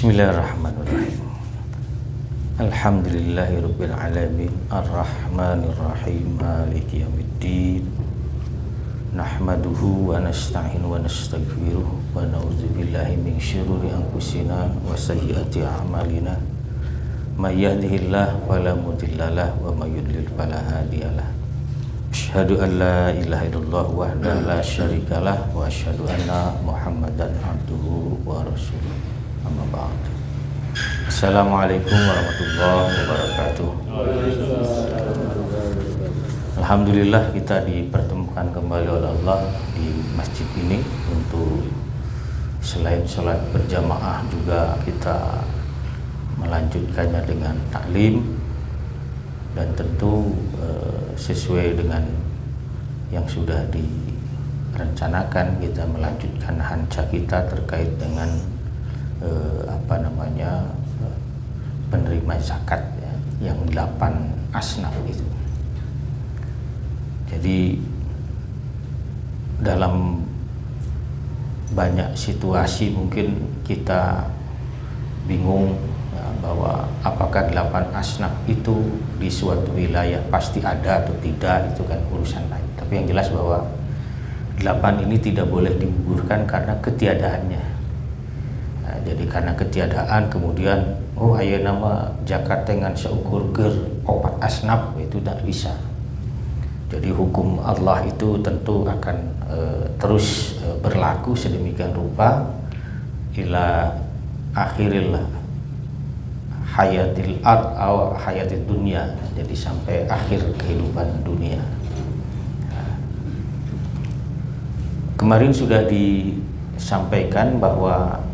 Bismillahirrahmanirrahim. Alhamdulillahirabbil alamin arrahmanirrahim maliki yaumiddin. Nahmaduhu wa nasta'inu wa nastaghfiruh wa na'udzubillahi min syururi anfusina wa sayyiati a'malina. May yahdihillahu fala mudhillalah wa may yudlil fala hadiyalah. Asyhadu an la ilaha illallah wahdahu la syarikalah wa asyhadu anna Muhammadan abduhu wa rasuluh. Amma ba'd. Assalamualaikum warahmatullahi wabarakatuh. Alhamdulillah kita dipertemukan kembali oleh Allah di masjid ini untuk selain sholat berjamaah juga kita melanjutkannya dengan taklim dan tentu sesuai dengan yang sudah direncanakan kita melanjutkan hanja kita terkait dengan penerima zakat ya, yang 8 asnaf itu. Jadi dalam banyak situasi mungkin kita bingung ya, bahwa apakah 8 asnaf itu di suatu wilayah pasti ada atau tidak, itu kan urusan lain. Tapi yang jelas bahwa 8 ini tidak boleh digugurkan karena ketiadaannya. Nah, jadi karena ketiadaan kemudian aya nama zakat dengan seukur ger 4 asnaf, itu tidak bisa. Jadi hukum Allah itu tentu akan terus berlaku sedemikian rupa ila akhiril hayatil ard atau hayatid dunia, jadi sampai akhir kehidupan dunia. Nah, kemarin sudah disampaikan bahwa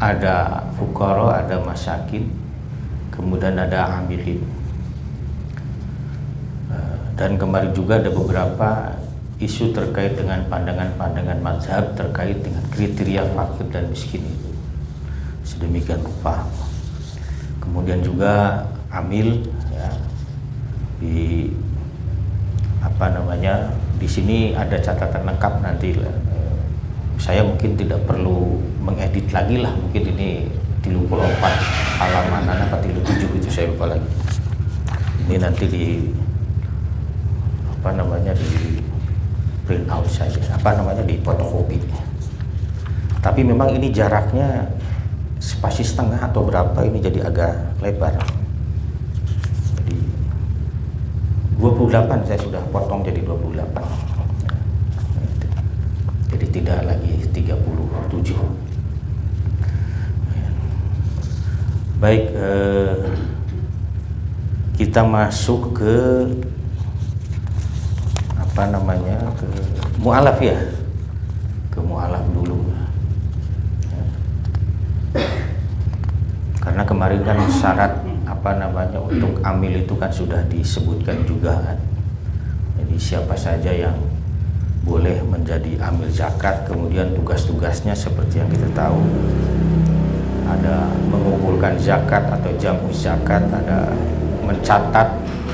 ada fuqara, ada masakin, kemudian ada amilin. Dan kemarin juga ada beberapa isu terkait dengan pandangan-pandangan mazhab terkait dengan kriteria fakir dan miskin itu sedemikian rupa. Kemudian juga amil ya, di di sini ada catatan lengkap nanti. Saya mungkin tidak perlu mengedit lagi lah, mungkin ini 34 halaman apa 37 itu saya lupa lagi. Ini nanti di print out saja, di fotokopi. Tapi memang ini jaraknya spasi setengah atau berapa, ini jadi agak lebar. Jadi 28 saya sudah potong jadi 28. Jadi tidak lagi 37. Baik, kita masuk ke ke mu'alaf ya, ke mu'alaf dulu. Karena kemarin kan syarat untuk amil itu kan sudah disebutkan juga kan. Jadi siapa saja yang boleh menjadi amil zakat, kemudian tugas-tugasnya seperti yang kita tahu. Ada mengumpulkan zakat atau jamu zakat, ada mencatat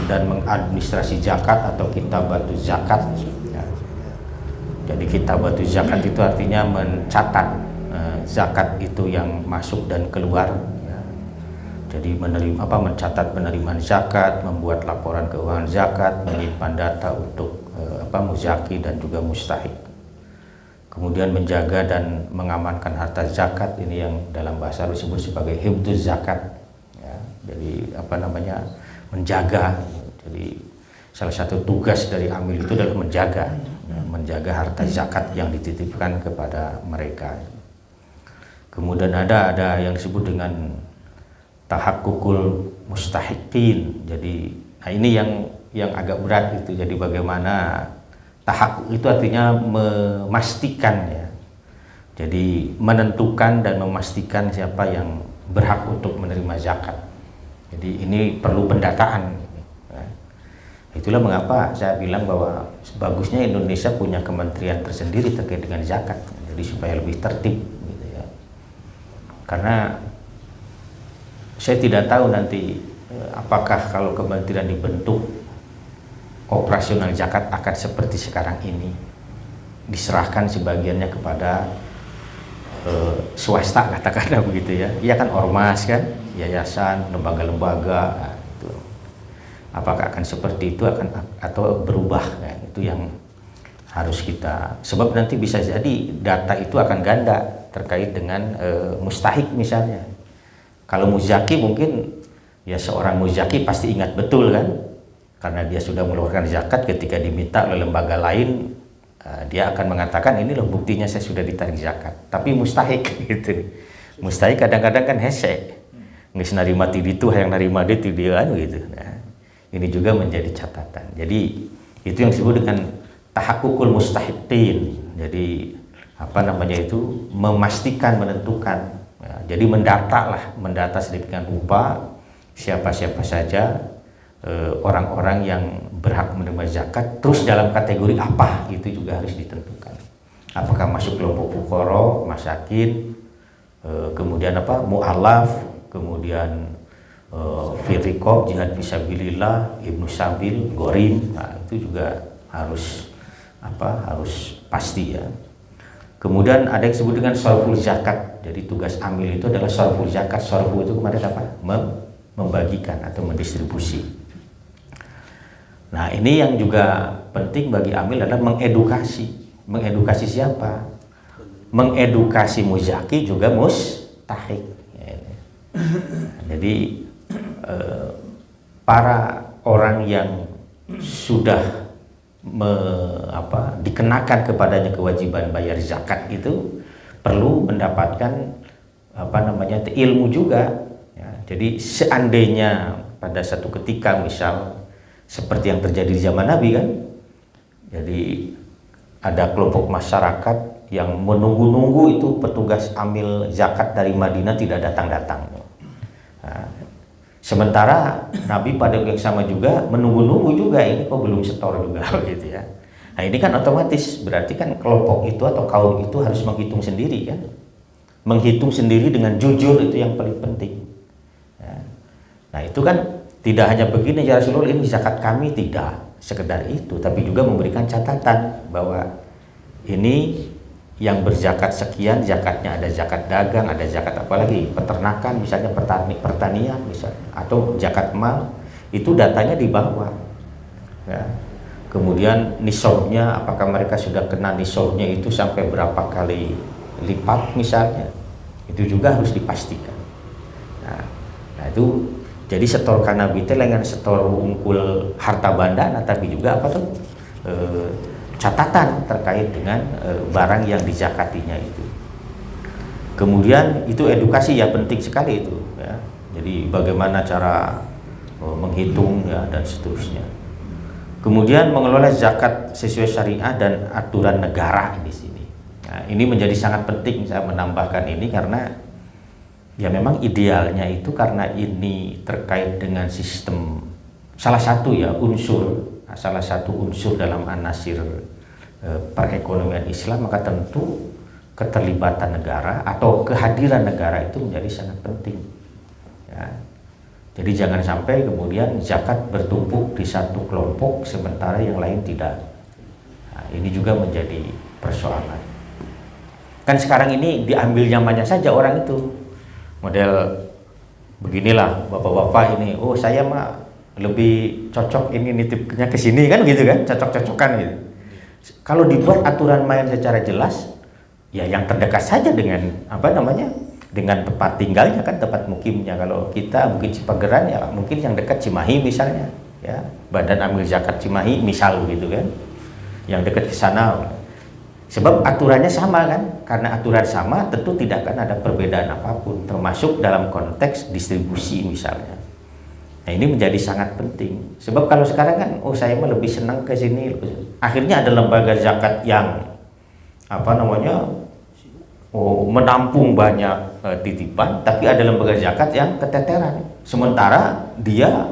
dan mengadministrasi zakat atau kitabatu zakat ya. Jadi kitabatu zakat itu artinya mencatat zakat itu yang masuk dan keluar ya. Jadi mencatat penerimaan zakat, membuat laporan keuangan zakat, menyimpan data untuk muzaki dan juga mustahik. Kemudian menjaga dan mengamankan harta zakat, ini yang dalam bahasa disebut sebagai hifdzuz zakat ya. Jadi menjaga. Jadi salah satu tugas dari amil itu adalah menjaga harta zakat yang dititipkan kepada mereka. Kemudian ada yang disebut dengan tahakkukul mustahiqin. Jadi ini yang agak berat itu. Jadi bagaimana tahakkuk itu artinya memastikan ya. Jadi menentukan dan memastikan siapa yang berhak untuk menerima zakat. Jadi ini perlu pendataan. Itulah mengapa saya bilang bahwa bagusnya Indonesia punya kementerian tersendiri terkait dengan zakat, jadi supaya lebih tertib gitu ya. Karena saya tidak tahu nanti apakah kalau kementerian dibentuk operasional zakat akan seperti sekarang ini, diserahkan sebagiannya kepada swasta katakanlah begitu ya. Iya kan ormas kan, yayasan, lembaga-lembaga. Nah, itu. Apakah akan seperti itu atau berubah? Nah, itu yang harus kita, sebab nanti bisa jadi data itu akan ganda terkait dengan mustahik misalnya. Kalau muzaki mungkin ya seorang muzaki pasti ingat betul kan, karena dia sudah mengeluarkan zakat. Ketika diminta oleh lembaga lain, dia akan mengatakan ini loh buktinya saya sudah ditarik zakat. Tapi mustahik gitu, mustahik kadang-kadang kan hese, nggak narima itu yang narima dia gitu. Nah, ini juga menjadi catatan. Jadi itu yang disebut dengan tahakukul mustahiqin. Jadi apa namanya itu, memastikan, menentukan ya, jadi mendata sedemikian rupa siapa-siapa saja orang-orang yang berhak menerima zakat, terus dalam kategori apa itu juga harus ditentukan. Apakah masuk kelompok fuqara, masakin, kemudian apa, mu'alaf, kemudian firqah, jihad fisabilillah, ibnu sabil, gorim. Nah, itu juga harus pasti ya. Kemudian ada yang disebut dengan sharful zakat. Jadi tugas amil itu adalah sharful zakat. Sharfu itu kemarin apa? Membagikan atau mendistribusi. Nah, ini yang juga penting bagi amil adalah mengedukasi. Mengedukasi siapa? Mengedukasi muzaki juga mustahik. Jadi para orang yang sudah dikenakan kepadanya kewajiban bayar zakat itu perlu mendapatkan ilmu juga ya. Jadi seandainya pada satu ketika misal seperti yang terjadi di zaman Nabi kan, jadi ada kelompok masyarakat yang menunggu-nunggu itu petugas amil zakat dari Madinah tidak datang-datang. Nah, sementara Nabi pada yang sama juga menunggu-nunggu juga, ini kok belum setor juga gitu ya. Nah, ini kan otomatis berarti kan kelompok itu atau kaum itu harus menghitung sendiri kan. Menghitung sendiri dengan jujur itu yang paling penting. Ya. Nah, itu kan tidak hanya begini ya Rasulullah, ini zakat kami, tidak sekedar itu, tapi juga memberikan catatan bahwa ini yang berzakat sekian, zakatnya ada zakat dagang, ada zakat apalagi peternakan misalnya, pertanian misalnya, atau zakat mal, itu datanya dibawa ya. Kemudian nisabnya, apakah mereka sudah kena nisabnya itu sampai berapa kali lipat misalnya, itu juga harus dipastikan. Nah itu jadi setor Nabi itu dengan setor ungkul harta bandana, tapi juga catatan terkait dengan barang yang dizakatinya itu. Kemudian itu edukasi ya, penting sekali itu ya. Jadi bagaimana cara menghitung ya, dan seterusnya. Kemudian mengelola zakat sesuai syariah dan aturan negara di sini. Nah, ini menjadi sangat penting saya menambahkan ini karena ya memang idealnya itu karena ini terkait dengan sistem, salah satu unsur dalam anasir perekonomian Islam, maka tentu keterlibatan negara atau kehadiran negara itu menjadi sangat penting ya. Jadi jangan sampai kemudian zakat bertumpuk di satu kelompok sementara yang lain tidak. Nah, ini juga menjadi persoalan. Kan sekarang ini diambil nyamannya saja orang itu. Model beginilah bapak-bapak ini, oh saya mah lebih cocok ini nitipnya ke sini kan gitu kan, cocok-cocokan gitu. Kalau dibuat aturan main secara jelas, ya yang terdekat saja dengan dengan tempat tinggalnya kan, tempat mukimnya. Kalau kita mungkin Cipageran ya mungkin yang dekat Cimahi misalnya, ya Badan Amil Zakat Cimahi misal gitu kan, yang dekat ke sana. Sebab aturannya sama kan, karena aturan sama tentu tidak akan ada perbedaan apapun, termasuk dalam konteks distribusi misalnya. Nah ini menjadi sangat penting. Sebab kalau sekarang kan, oh saya mah lebih senang ke sini. Akhirnya ada lembaga zakat yang menampung banyak titipan, tapi ada lembaga zakat yang keteteran. Sementara dia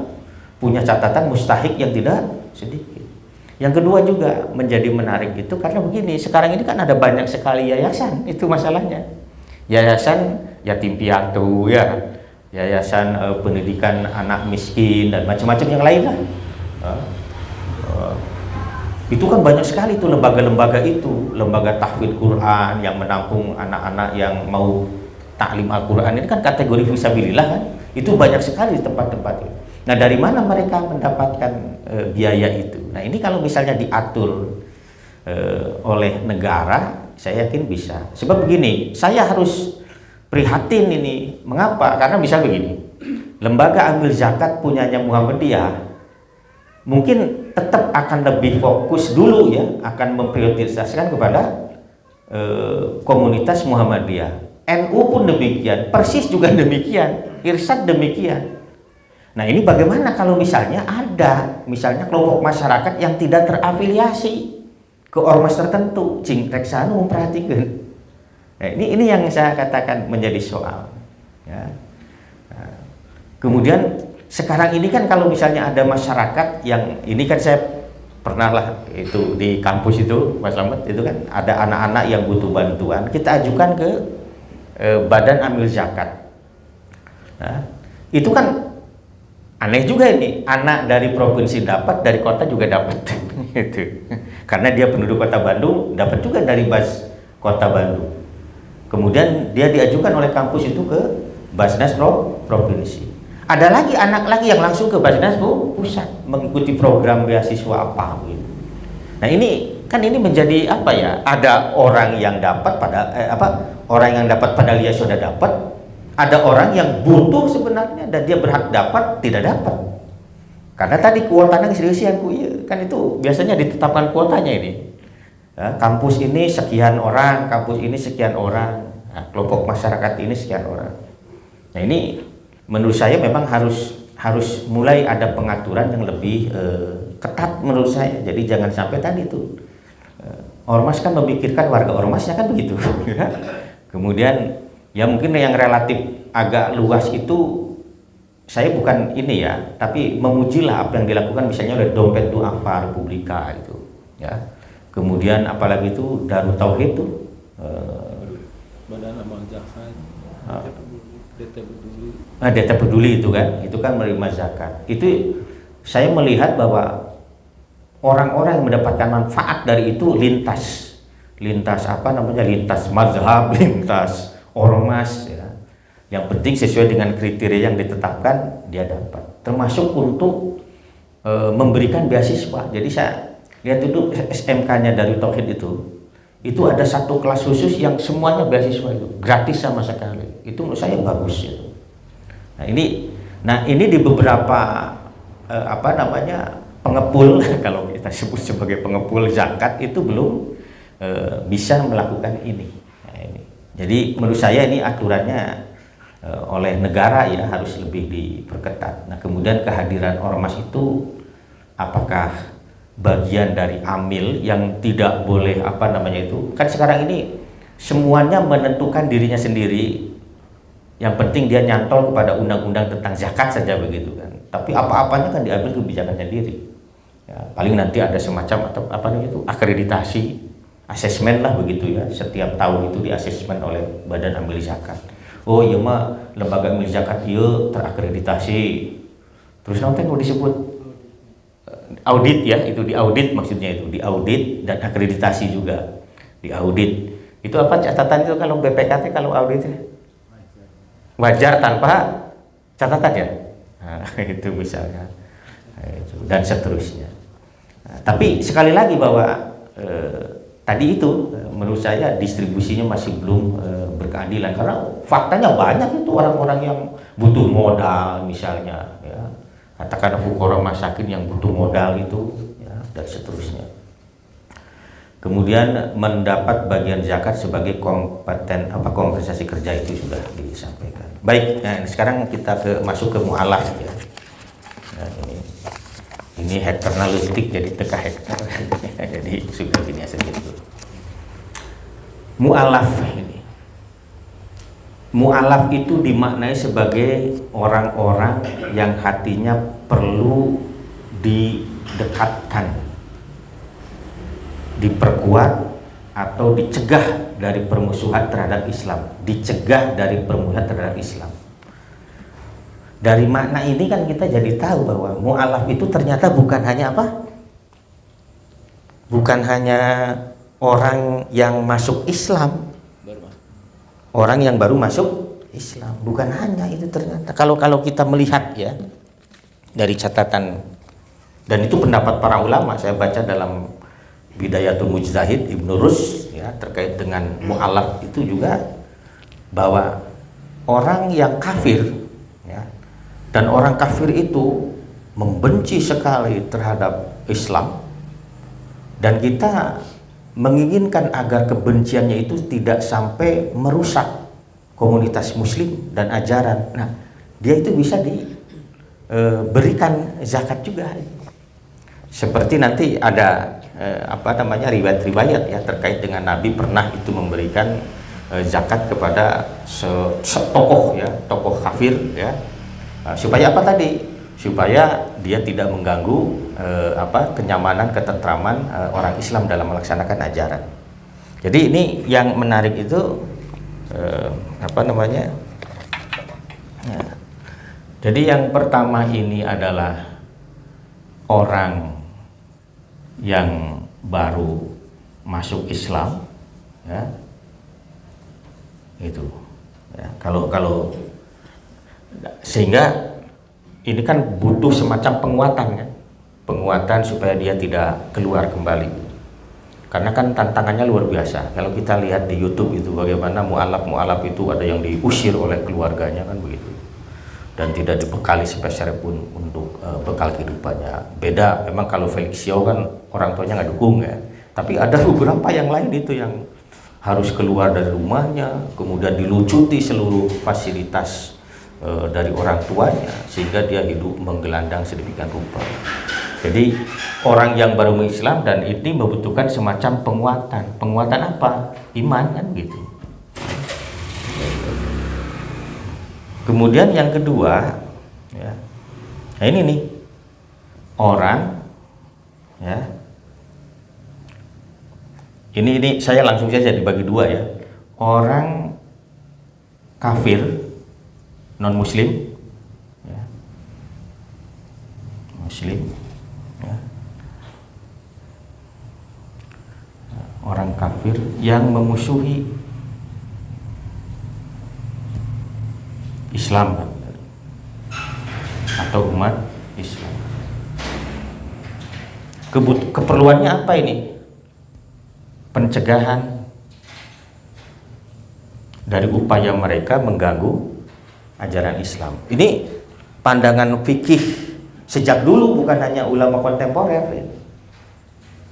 punya catatan mustahik yang tidak sedikit. Yang kedua juga menjadi menarik itu karena begini, sekarang ini kan ada banyak sekali yayasan, itu masalahnya. Yayasan yatim piatu ya, yayasan pendidikan anak miskin dan macam-macam yang lain lah. Itu kan banyak sekali tuh lembaga-lembaga itu, lembaga tahfidz Quran yang menampung anak-anak yang mau taklim Al-Quran, ini kan kategori fisabilillah kan, itu banyak sekali di tempat-tempat itu. Nah, dari mana mereka mendapatkan biaya itu? Nah, ini kalau misalnya diatur oleh negara, saya yakin bisa. Sebab begini, saya harus prihatin ini. Mengapa? Karena bisa begini, lembaga amil zakat punyanya Muhammadiyah mungkin tetap akan lebih fokus dulu ya, akan memprioritaskan kepada komunitas Muhammadiyah. NU pun demikian, Persis juga demikian, Irsyad demikian. Nah, ini bagaimana kalau misalnya ada misalnya kelompok masyarakat yang tidak terafiliasi ke ormas tertentu, cing reksanu memperhatikan. Nah, ini yang saya katakan menjadi soal ya. Nah, kemudian sekarang ini kan kalau misalnya ada masyarakat yang ini kan saya pernah lah itu di kampus itu Mas Slamet, itu kan ada anak-anak yang butuh bantuan, kita ajukan ke Badan Amil Zakat. Nah, itu kan aneh juga ini, anak dari provinsi dapat, dari kota juga dapat gitu. Karena dia penduduk kota Bandung, dapat juga dari Bas kota Bandung. Kemudian dia diajukan oleh kampus itu ke Basnas provinsi. Ada lagi anak lagi yang langsung ke Basnas pusat mengikuti program beasiswa apa gitu. Nah, ini kan ini menjadi apa ya? Ada orang yang dapat pada orang yang dapat padahal dia sudah dapat. Ada orang yang butuh sebenarnya dan dia berhak dapat tidak dapat. Karena tadi kuotanya keseriusan kan itu biasanya ditetapkan kuotanya ini. Ya, kampus ini sekian orang, kampus ini sekian orang, nah, kelompok masyarakat ini sekian orang. Nah, ini menurut saya memang harus mulai ada pengaturan yang lebih ketat menurut saya. Jadi jangan sampai tadi tuh ormas kan memikirkan warga ormasnya kan begitu. Kemudian ya mungkin yang relatif agak luas itu saya bukan ini ya, tapi memujilah apa yang dilakukan misalnya oleh Dompet Duafa Republika itu ya. Kemudian apalagi itu Darut Tauhid tuh Badan Amal Zakat, Data Peduli itu kan menerima zakat. Itu saya melihat bahwa orang-orang yang mendapatkan manfaat dari itu lintas mazhab, lintas ormas ya. Yang penting sesuai dengan kriteria yang ditetapkan dia dapat, termasuk untuk memberikan beasiswa. Jadi saya lihat itu SMK-nya dari Tauhid itu ada satu kelas khusus yang semuanya beasiswa itu gratis sama sekali. Itu menurut saya bagus ya. Nah ini di beberapa pengepul kalau kita sebut sebagai pengepul zakat itu belum bisa melakukan ini. Nah, ini. Jadi menurut saya ini aturannya oleh negara ya harus lebih diperketat. Nah, kemudian kehadiran ormas itu apakah bagian dari amil yang tidak boleh itu kan sekarang ini semuanya menentukan dirinya sendiri. Yang penting dia nyantol kepada undang-undang tentang zakat saja begitu kan. Tapi apa-apanya kan diambil kebijakan sendiri. Ya, paling nanti ada semacam akreditasi, asesmen lah begitu ya. Setiap tahun itu diasesmen oleh Badan Amil Zakat. Oh iya mah lembaga amil zakat iya terakreditasi. Terus nanti mau disebut audit ya, itu diaudit maksudnya itu diaudit dan akreditasi juga diaudit. Itu apa catatan itu kalau BPKT kalau auditnya? Wajar tanpa catatan ya. Nah, itu misalnya dan seterusnya. Nah, tapi sekali lagi bahwa tadi itu menurut saya distribusinya masih belum berkeadilan karena faktanya banyak itu orang-orang yang butuh modal misalnya ya, katakan fuqara masakin yang butuh modal itu ya, dan seterusnya. Kemudian mendapat bagian zakat sebagai kompensasi kerja itu sudah disampaikan. Baik, nah sekarang kita masuk ke mu'alaf ya. Nah, ini hekternalistik jadi teka hektar. Jadi sudah gini saja itu. Mu'alaf ini. Mu'alaf itu dimaknai sebagai orang-orang yang hatinya perlu didekatkan, diperkuat atau dicegah dari permusuhan terhadap Islam, dicegah dari permusuhan terhadap Islam. Dari makna ini kan kita jadi tahu bahwa mu'alaf itu ternyata bukan hanya bukan hanya orang yang masuk Islam, orang yang baru masuk Islam, bukan hanya itu ternyata. Kalau kita melihat ya dari catatan, dan itu pendapat para ulama, saya baca dalam Bidayatul Mujtahid Ibnu Rus ya terkait dengan mu'alaf itu juga, bahwa orang yang kafir ya, dan orang kafir itu membenci sekali terhadap Islam, dan kita menginginkan agar kebenciannya itu tidak sampai merusak komunitas muslim dan ajaran. Nah, dia itu bisa diberikan zakat juga. Seperti nanti ada riwayat-riwayat ya terkait dengan Nabi pernah itu memberikan zakat kepada tokoh kafir ya, supaya apa tadi? Supaya dia tidak mengganggu kenyamanan, ketentraman orang Islam dalam melaksanakan ajaran. Jadi ini yang menarik itu ya. Jadi yang pertama ini adalah orang yang baru masuk Islam ya, itu ya, kalau sehingga ini kan butuh semacam penguatan supaya dia tidak keluar kembali, karena kan tantangannya luar biasa. Kalau kita lihat di YouTube itu bagaimana mu'alaf itu ada yang diusir oleh keluarganya kan begitu, dan tidak dibekali spesial pun untuk bekal kehidupannya. Beda memang kalau Felix Xiao kan orang tuanya nggak dukung ya, tapi ada beberapa yang lain itu yang harus keluar dari rumahnya, kemudian dilucuti seluruh fasilitas dari orang tuanya, sehingga dia hidup menggelandang sedemikian rupa. Jadi orang yang baru Islam dan ini membutuhkan semacam penguatan apa? Iman kan gitu. Kemudian yang kedua ya, nah ini nih orang ya, ini saya langsung saja dibagi dua ya, orang kafir non muslim ya, muslim ya, orang kafir yang memusuhi Islam atau umat Islam. Keperluannya apa ini? Pencegahan dari upaya mereka mengganggu ajaran Islam. Ini pandangan fikih sejak dulu, bukan hanya ulama kontemporer.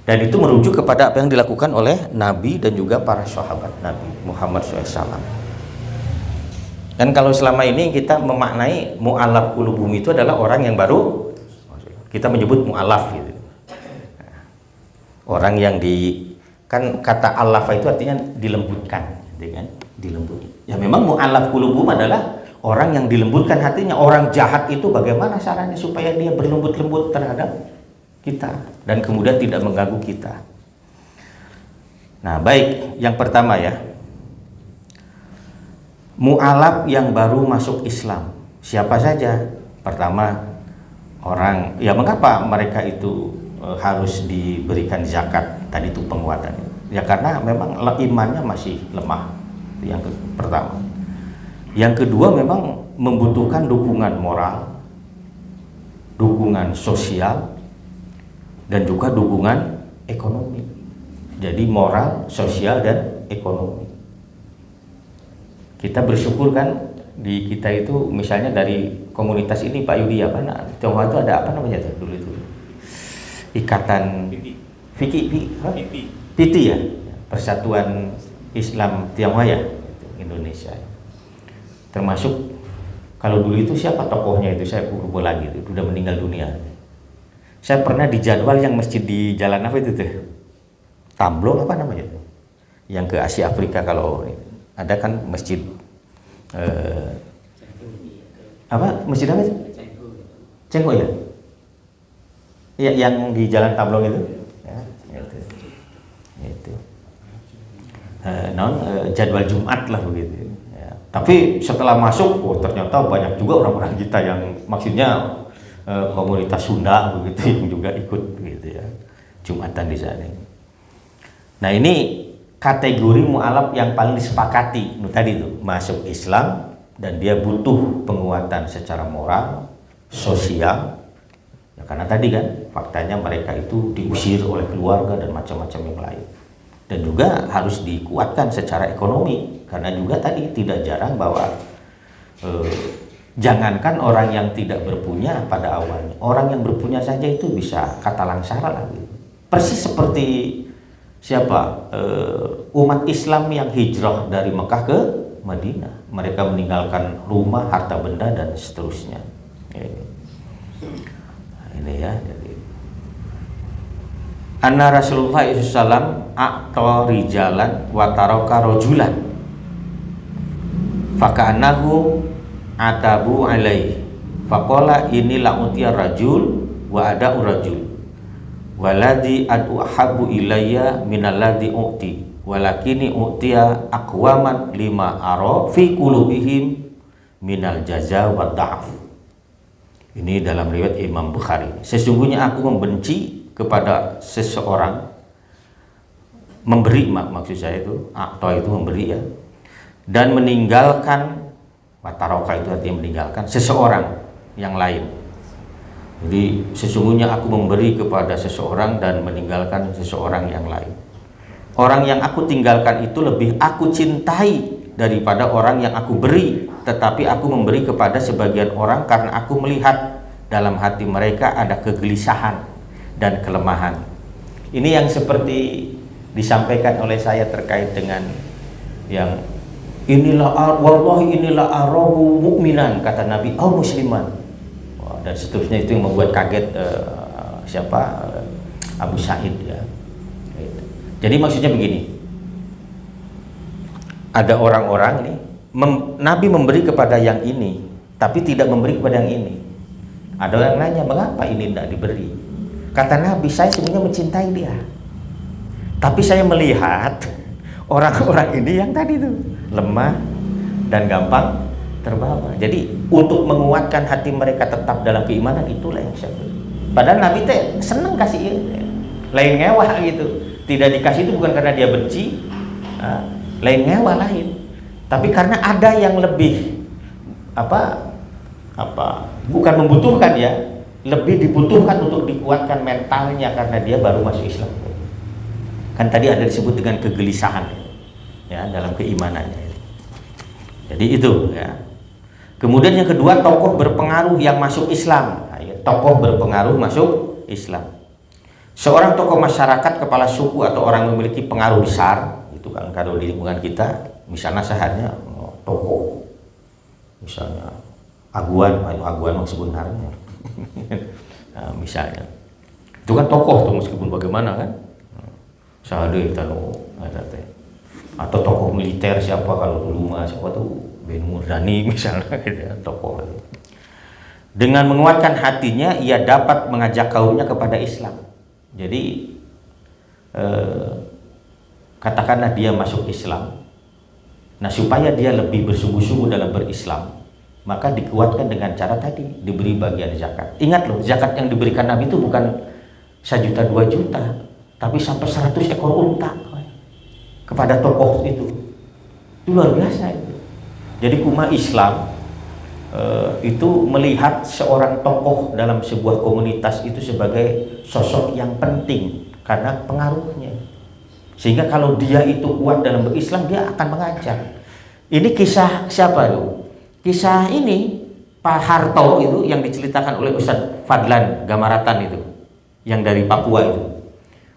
Dan itu merujuk kepada apa yang dilakukan oleh Nabi dan juga para sahabat Nabi Muhammad SAW. Dan kalau selama ini kita memaknai mu'alaf qulubuhum itu adalah orang yang baru, kita menyebut mu'alaf gitu. Orang yang kan kata alafa itu artinya dilembutkan, gitu kan? Dilembutkan. Ya memang mu'alaf qulubuhum adalah orang yang dilembutkan hatinya. Orang jahat itu bagaimana caranya supaya dia berlembut-lembut terhadap kita dan kemudian tidak mengganggu kita. Nah, baik, yang pertama ya, mu'alaf yang baru masuk Islam siapa saja? Pertama, orang ya, mengapa mereka itu harus diberikan zakat? Tadi itu penguatan ya, karena memang imannya masih lemah. Yang pertama. Yang kedua, memang membutuhkan dukungan moral, dukungan sosial, dan juga dukungan ekonomi. Jadi moral, sosial, dan ekonomi. Kita bersyukur kan di kita itu, misalnya dari komunitas ini Pak Yudi apa, Tionghoa itu ada apa namanya tuh dulu itu, ikatan Piti ya, Persatuan Islam Tionghoa ya, Indonesia. Termasuk kalau dulu itu siapa tokohnya itu, saya lupa lagi, itu udah meninggal dunia. Saya pernah di jadwal yang masjid di jalan apa itu tuh, Tamblong apa namanya tuh, yang ke Asia Afrika. Kalau ada kan masjid masjid apa itu? Cengho ya? Ya, yang di jalan Tamblong itu. Ya, itu. Jadwal Jumat lah begitu. Ya. Tapi setelah masuk, ternyata banyak juga orang-orang kita yang maksudnya komunitas Sunda begitu yang juga ikut begitu ya. Jumatan di sana. Nah ini kategori mu'alaf yang paling disepakati tadi itu masuk Islam dan dia butuh penguatan secara moral, sosial ya, karena tadi kan faktanya mereka itu diusir oleh keluarga dan macam-macam yang lain, dan juga harus dikuatkan secara ekonomi karena juga tadi tidak jarang bahwa jangankan orang yang tidak berpunya pada awalnya, orang yang berpunya saja itu bisa kata langsara lah gitu. Persis seperti siapa umat Islam yang hijrah dari Mekah ke Madinah, mereka meninggalkan rumah, harta benda dan seterusnya. Ini ya. Jadi anna Rasulullah SAW a'ta rijalan wa taraka rajulan faka'annahu atabu alaihi faqala inni la utiya rajul wa ada'u rajul waladhi ad'u ahabbu ilayya minalladhi u'ti walakini u'tiya aqwaman lima ara fi qulubihim minal jaza wa da'af. Ini dalam riwayat Imam Bukhari. Sesungguhnya aku membenci kepada seseorang, memberi, maksud saya itu atau itu memberi ya, dan meninggalkan, wataroka itu artinya meninggalkan seseorang yang lain. Jadi sesungguhnya aku memberi kepada seseorang dan meninggalkan seseorang yang lain. Orang yang aku tinggalkan itu lebih aku cintai daripada orang yang aku beri, tetapi aku memberi kepada sebagian orang karena aku melihat dalam hati mereka ada kegelisahan dan kelemahan. Ini yang seperti disampaikan oleh saya terkait dengan yang inilah wallahi inilah arahu mu'minan, kata Nabi, oh musliman. Dan seterusnya, itu yang membuat kaget Abu Sa'id ya. Jadi maksudnya begini, ada orang-orang nih Nabi memberi kepada yang ini tapi tidak memberi kepada yang ini. Ada orang nanya, mengapa ini tidak diberi? Kata Nabi, saya sebenarnya mencintai dia, tapi saya melihat orang-orang ini yang tadi itu lemah dan gampang terbawa. Jadi untuk menguatkan hati mereka tetap dalam keimanan, itulah yang saya beri. Padahal Nabi teh seneng kasih ini, lain ngewah gitu. Tidak dikasih itu bukan karena dia benci, lain ngewah lain, tapi karena ada yang lebih bukan membutuhkan ya, lebih dibutuhkan untuk dikuatkan mentalnya karena dia baru masuk Islam. Kan tadi ada disebut dengan kegelisahan ya dalam keimanannya. Jadi itu ya. Kemudian yang kedua, tokoh berpengaruh yang masuk Islam. Nah, ya, tokoh berpengaruh masuk Islam. Seorang tokoh masyarakat, kepala suku atau orang yang memiliki pengaruh besar, itu kan kalau di lingkungan kita, misalnya seharusnya tokoh, misalnya aguan sebenarnya, nah, misalnya, itu kan tokoh tuh meskipun bagaimana kan, sahade atau tokoh militer siapa kalau dulu mah siapa tuh Ben Murdani misalnya, gitu ya, tokoh. Dengan menguatkan hatinya, ia dapat mengajak kaumnya kepada Islam. Jadi katakanlah dia masuk Islam, nah supaya dia lebih bersungguh-sungguh dalam berislam, maka dikuatkan dengan cara tadi, diberi bagian zakat. Ingat loh, zakat yang diberikan Nabi itu bukan 1 juta 2 juta, tapi sampai 100 ekor unta kepada tokoh itu luar biasa itu. Jadi umat Islam itu melihat seorang tokoh dalam sebuah komunitas itu sebagai sosok yang penting karena pengaruhnya, sehingga kalau dia itu kuat dalam berislam, dia akan mengajak. Ini kisah siapa itu? Kisah ini Pak Harto itu yang diceritakan oleh Ustadz Fadlan Gamaratan itu, yang dari Papua itu.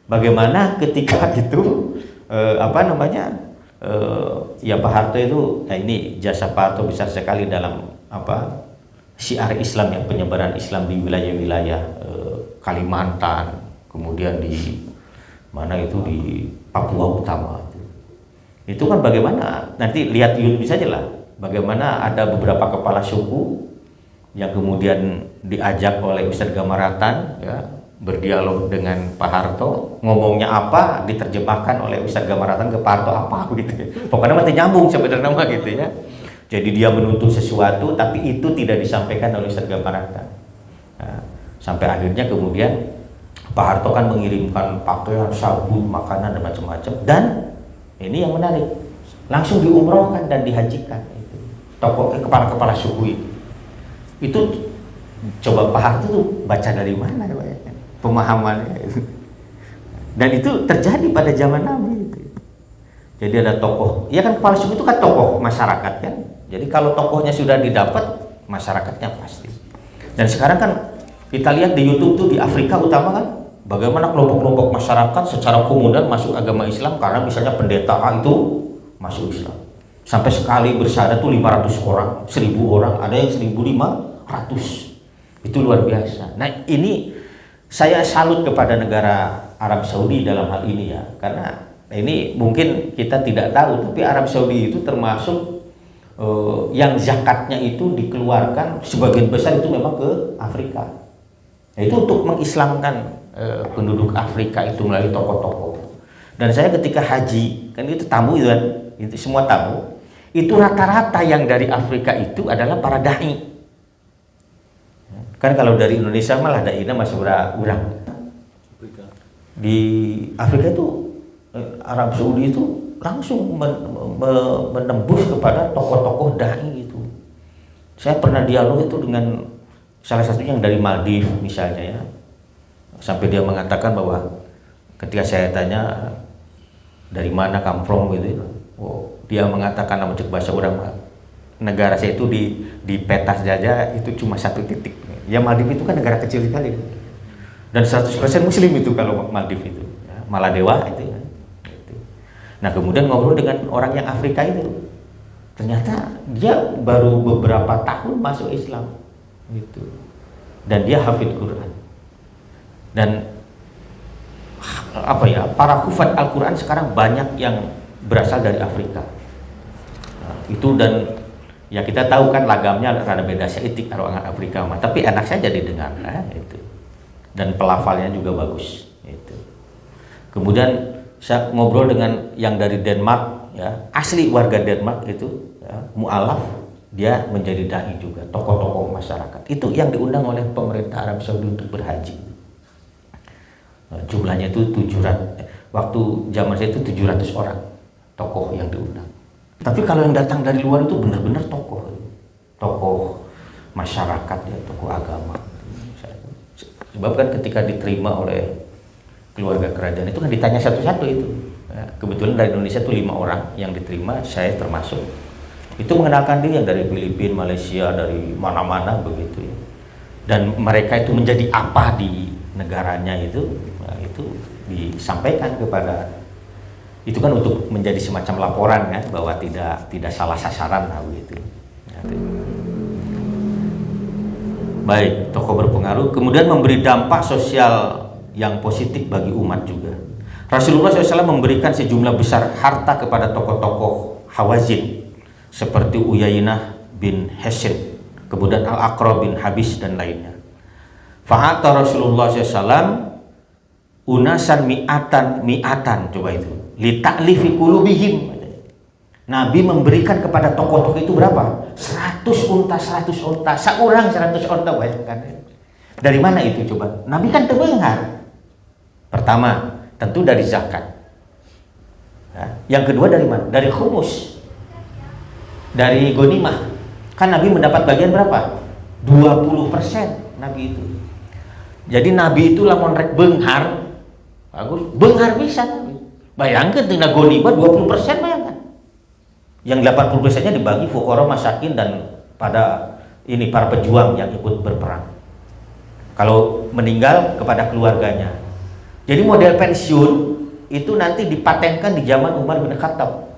Bagaimana ketika itu ya Pak Harto itu, nah ini jasa Pak Harto besar sekali dalam syiar Islam, yang penyebaran Islam di wilayah-wilayah Kalimantan, kemudian di mana itu di Papua Utama. Itu kan bagaimana, nanti lihat YouTube saja lah, bagaimana ada beberapa kepala suku yang kemudian diajak oleh Ustadz Gamaratan ya, berdialog dengan Pak Harto, ngomongnya apa diterjemahkan oleh Ustadz Gamaratan ke Pak Harto apa gitu ya. Pokoknya mati nyambung sebenarnya gitu ya. Jadi dia menuntut sesuatu, tapi itu tidak disampaikan oleh Ustadz Gamaratan. Nah, sampai akhirnya kemudian Pak Harto kan mengirimkan pakaian, sabun, makanan dan macam-macam. Dan ini yang menarik, langsung diumrohkan dan dihajikan. Tokoh kepala-kepala suku itu coba Pak Harto tuh baca dari mana pemahamannya itu. Dan itu terjadi pada zaman Nabi itu. Jadi ada tokoh, ya kan kepala suku itu kan tokoh masyarakat kan. Jadi kalau tokohnya sudah didapat, masyarakatnya pasti. Dan sekarang kan kita lihat di YouTube tuh di Afrika utama kan, bagaimana kelompok-kelompok masyarakat secara komunal masuk agama Islam karena misalnya pendeta A itu masuk Islam. Sampai sekali bersyahadat tuh 500 orang, 1000 orang, ada yang 1500. Itu luar biasa. Nah ini saya salut kepada negara Arab Saudi dalam hal ini ya, karena ini mungkin kita tidak tahu, tapi Arab Saudi itu termasuk yang zakatnya itu dikeluarkan sebagian besar itu memang ke Afrika. Nah, itu untuk mengislamkan penduduk Afrika itu melalui tokoh-tokoh. Dan saya ketika haji, kan itu tamu itu kan, itu semua tamu, itu rata-rata yang dari Afrika itu adalah para dai. Kan kalau dari Indonesia malah dai-nya masih urang. Di Afrika itu Arab Saudi itu langsung menembus kepada tokoh-tokoh dai itu. Saya pernah dialog itu dengan salah satunya yang dari Maldives misalnya ya. Sampai dia mengatakan bahwa ketika saya tanya dari mana come from gitu, dia mengatakan nama cek bahasa orang negara saya itu di peta saja itu cuma 1 titik. Ya Maldives itu kan negara kecil sekali. Dan 100% muslim itu kalau Maldives itu. Ya, Maladewa itu ya. Nah kemudian ngobrol dengan orang yang Afrika itu. Ternyata dia baru beberapa tahun masuk Islam. Gitu. Dan dia hafidz Quran. Dan apa ya, para hufaz Al-Quran sekarang banyak yang berasal dari Afrika. Nah, itu dan ya kita tahu kan lagamnya rada beda seitik kalau orang Afrika mah, tapi enak saja didengar itu. Dan pelafalnya juga bagus itu. Kemudian saya ngobrol dengan yang dari Denmark ya, asli warga Denmark itu ya, mu'alaf, dia menjadi dai juga, tokoh-tokoh masyarakat. Itu yang diundang oleh pemerintah Arab Saudi untuk berhaji. Jumlahnya itu 700, waktu zaman saya itu 700 orang tokoh yang diundang. Tapi kalau yang datang dari luar itu benar-benar tokoh masyarakat ya, tokoh agama. Sebab kan ketika diterima oleh keluarga kerajaan itu kan ditanya satu-satu itu. Kebetulan dari Indonesia itu 5 orang yang diterima, saya termasuk. Itu mengenalkan diri yang dari Filipina, Malaysia, dari mana-mana begitu ya. Dan mereka itu menjadi apa di negaranya itu, nah, itu disampaikan kepada, itu kan untuk menjadi semacam laporan kan, bahwa tidak salah sasaran nah, begitu. Baik, tokoh berpengaruh, kemudian memberi dampak sosial yang positif bagi umat juga. Rasulullah SAW memberikan sejumlah besar harta kepada tokoh-tokoh Hawazin seperti Uyainah bin Hisn, kemudian Al-Aqra bin Habis dan lainnya. Fa'ata Rasulullah SAW unasan mi'atan, coba itu, li ta'lifi qulubihim. Nabi memberikan kepada tokoh-tokoh itu berapa? 100 unta, seorang 100 unta, bayangkan. Dari mana itu coba? Nabi kan terbenghar. Pertama, tentu dari zakat. Ya. Yang kedua dari mana? Dari khumus. Dari ghanimah. Kan Nabi mendapat bagian berapa? 20% Nabi itu. Jadi Nabi itu lamun rek benghar, bagus, benghar bisa Nabi. Bayangkan tina ghanimah 20%, bayangkan. Yang 80%-nya dibagi fuqara, masakin dan pada ini para pejuang yang ikut berperang. Kalau meninggal kepada keluarganya. Jadi model pensiun itu nanti dipatenkan di zaman Umar bin Khattab.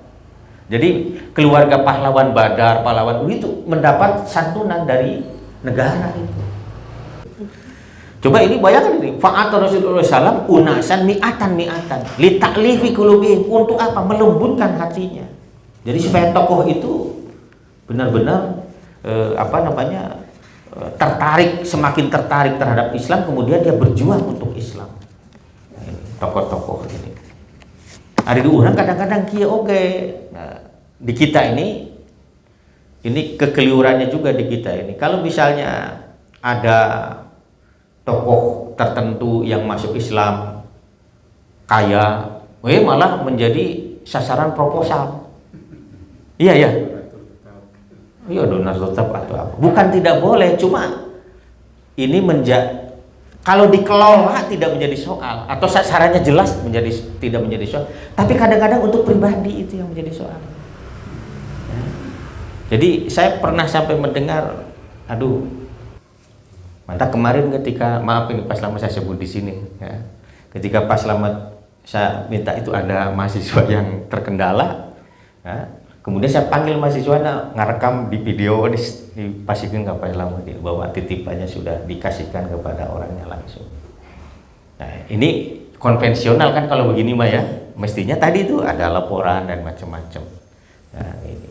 Jadi keluarga pahlawan Badar, pahlawan itu mendapat santunan dari negara itu. Coba ini bayangkan ini, fa'ata Rasulullah SAW unasan mi'atan li ta'lifi qulubihim, untuk apa? Melembutkan hatinya. Jadi supaya tokoh itu benar-benar tertarik, semakin tertarik terhadap Islam, kemudian dia berjuang untuk Islam. Tokoh-tokoh ini. Ada orang kadang-kadang kia oke. Nah, di kita ini kekeliruannya juga di kita ini. Kalau misalnya ada tokoh tertentu yang masuk Islam kaya, malah menjadi sasaran proposal. Iya ya. Iya, donor tetap atau apa? Bukan tidak boleh, cuma ini kalau dikelola tidak menjadi soal, atau sasarannya jelas tidak menjadi soal. Tapi kadang-kadang untuk pribadi itu yang menjadi soal. Ya. Jadi saya pernah sampai mendengar, mantap kemarin ketika, maaf ini Pak Slamet saya sebut di sini, ya. Ketika Pak Slamet saya minta itu ada mahasiswa yang terkendala, ya. Kemudian saya panggil mahasiswanya ngerekam di video, dipasikin nggak pakai lama, bahwa titipannya sudah dikasihkan kepada orangnya langsung. Nah, ini konvensional kan kalau begini mah ya, mestinya tadi itu ada laporan dan macam-macam. Nah, ini.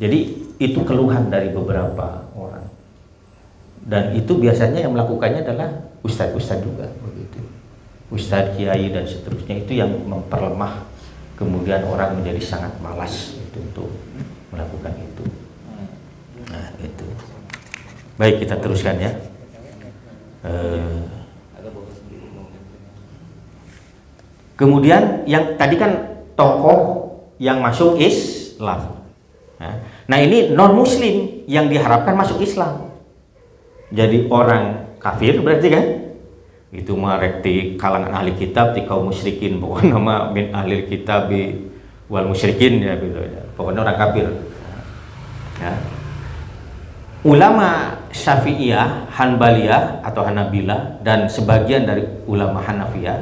Jadi itu keluhan dari beberapa orang. Dan itu biasanya yang melakukannya adalah ustadz-ustadz juga begitu. Ustadz, kiai dan seterusnya itu yang memperlemah, kemudian orang menjadi sangat malas untuk melakukan itu. Nah, itu. Baik, kita teruskan ya. Kemudian yang tadi kan tokoh yang masuk Islam. Nah, ini non muslim yang diharapkan masuk Islam. Jadi orang kafir berarti kan? Itu merekti kalangan ahli kitab di kaum musyrikin, pokoknya nama min ahli kitab wal musyrikin ya gitu ya. Pokoknya orang kafir. Ya. Ulama Syafi'iyah, Hanbaliyah atau Hanabilah dan sebagian dari ulama Hanafiyah,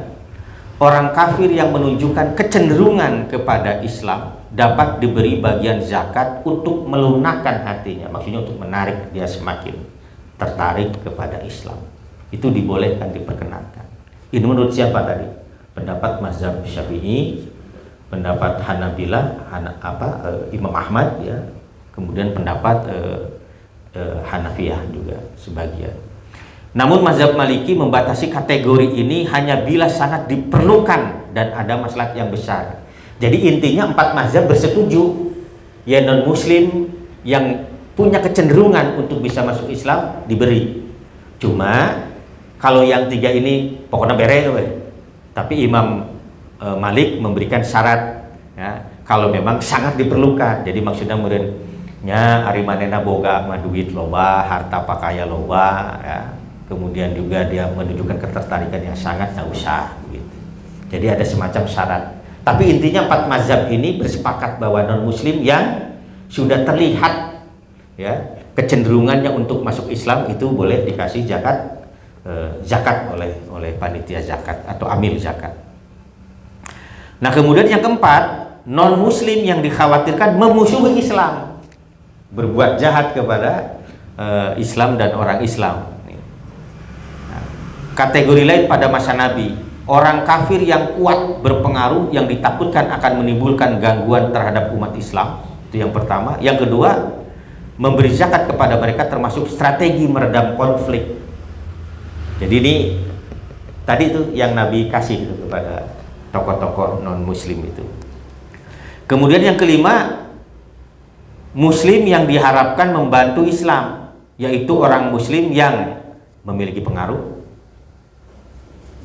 orang kafir yang menunjukkan kecenderungan kepada Islam dapat diberi bagian zakat untuk melunakkan hatinya, maksudnya untuk menarik dia semakin tertarik kepada Islam. Itu dibolehkan, diperkenankan. Ini menurut siapa tadi? Pendapat mazhab Syafi'i, pendapat Hanabilah, Imam Ahmad ya, kemudian pendapat Hanafiyah juga sebagian. Namun mazhab Maliki membatasi kategori ini hanya bila sangat diperlukan dan ada maslahat yang besar. Jadi intinya 4 mazhab bersetuju ya, non muslim yang punya kecenderungan untuk bisa masuk Islam diberi. Cuma kalau yang 3 ini pokoknya beres, tapi Imam Malik memberikan syarat ya, kalau memang sangat diperlukan. Jadi maksudnya muridnya ari manehna boga duit loba, harta pakaya loba ya. Kemudian juga dia menunjukkan ketertarikan yang sangat, nggak usah gitu. Jadi ada semacam syarat. Tapi intinya 4 mazhab ini bersepakat bahwa non muslim yang sudah terlihat ya kecenderungannya untuk masuk Islam itu boleh dikasih zakat oleh panitia zakat atau amil zakat. Nah, kemudian yang keempat, non muslim yang dikhawatirkan memusuhi Islam, berbuat jahat kepada Islam dan orang Islam. Nah, kategori lain pada masa Nabi, orang kafir yang kuat berpengaruh yang ditakutkan akan menimbulkan gangguan terhadap umat Islam. Itu yang pertama. Yang kedua, memberi zakat kepada mereka termasuk strategi meredam konflik. Jadi ini tadi itu yang Nabi kasih itu kepada tokoh-tokoh non muslim itu. Kemudian yang kelima, muslim yang diharapkan membantu Islam, yaitu orang muslim yang memiliki pengaruh.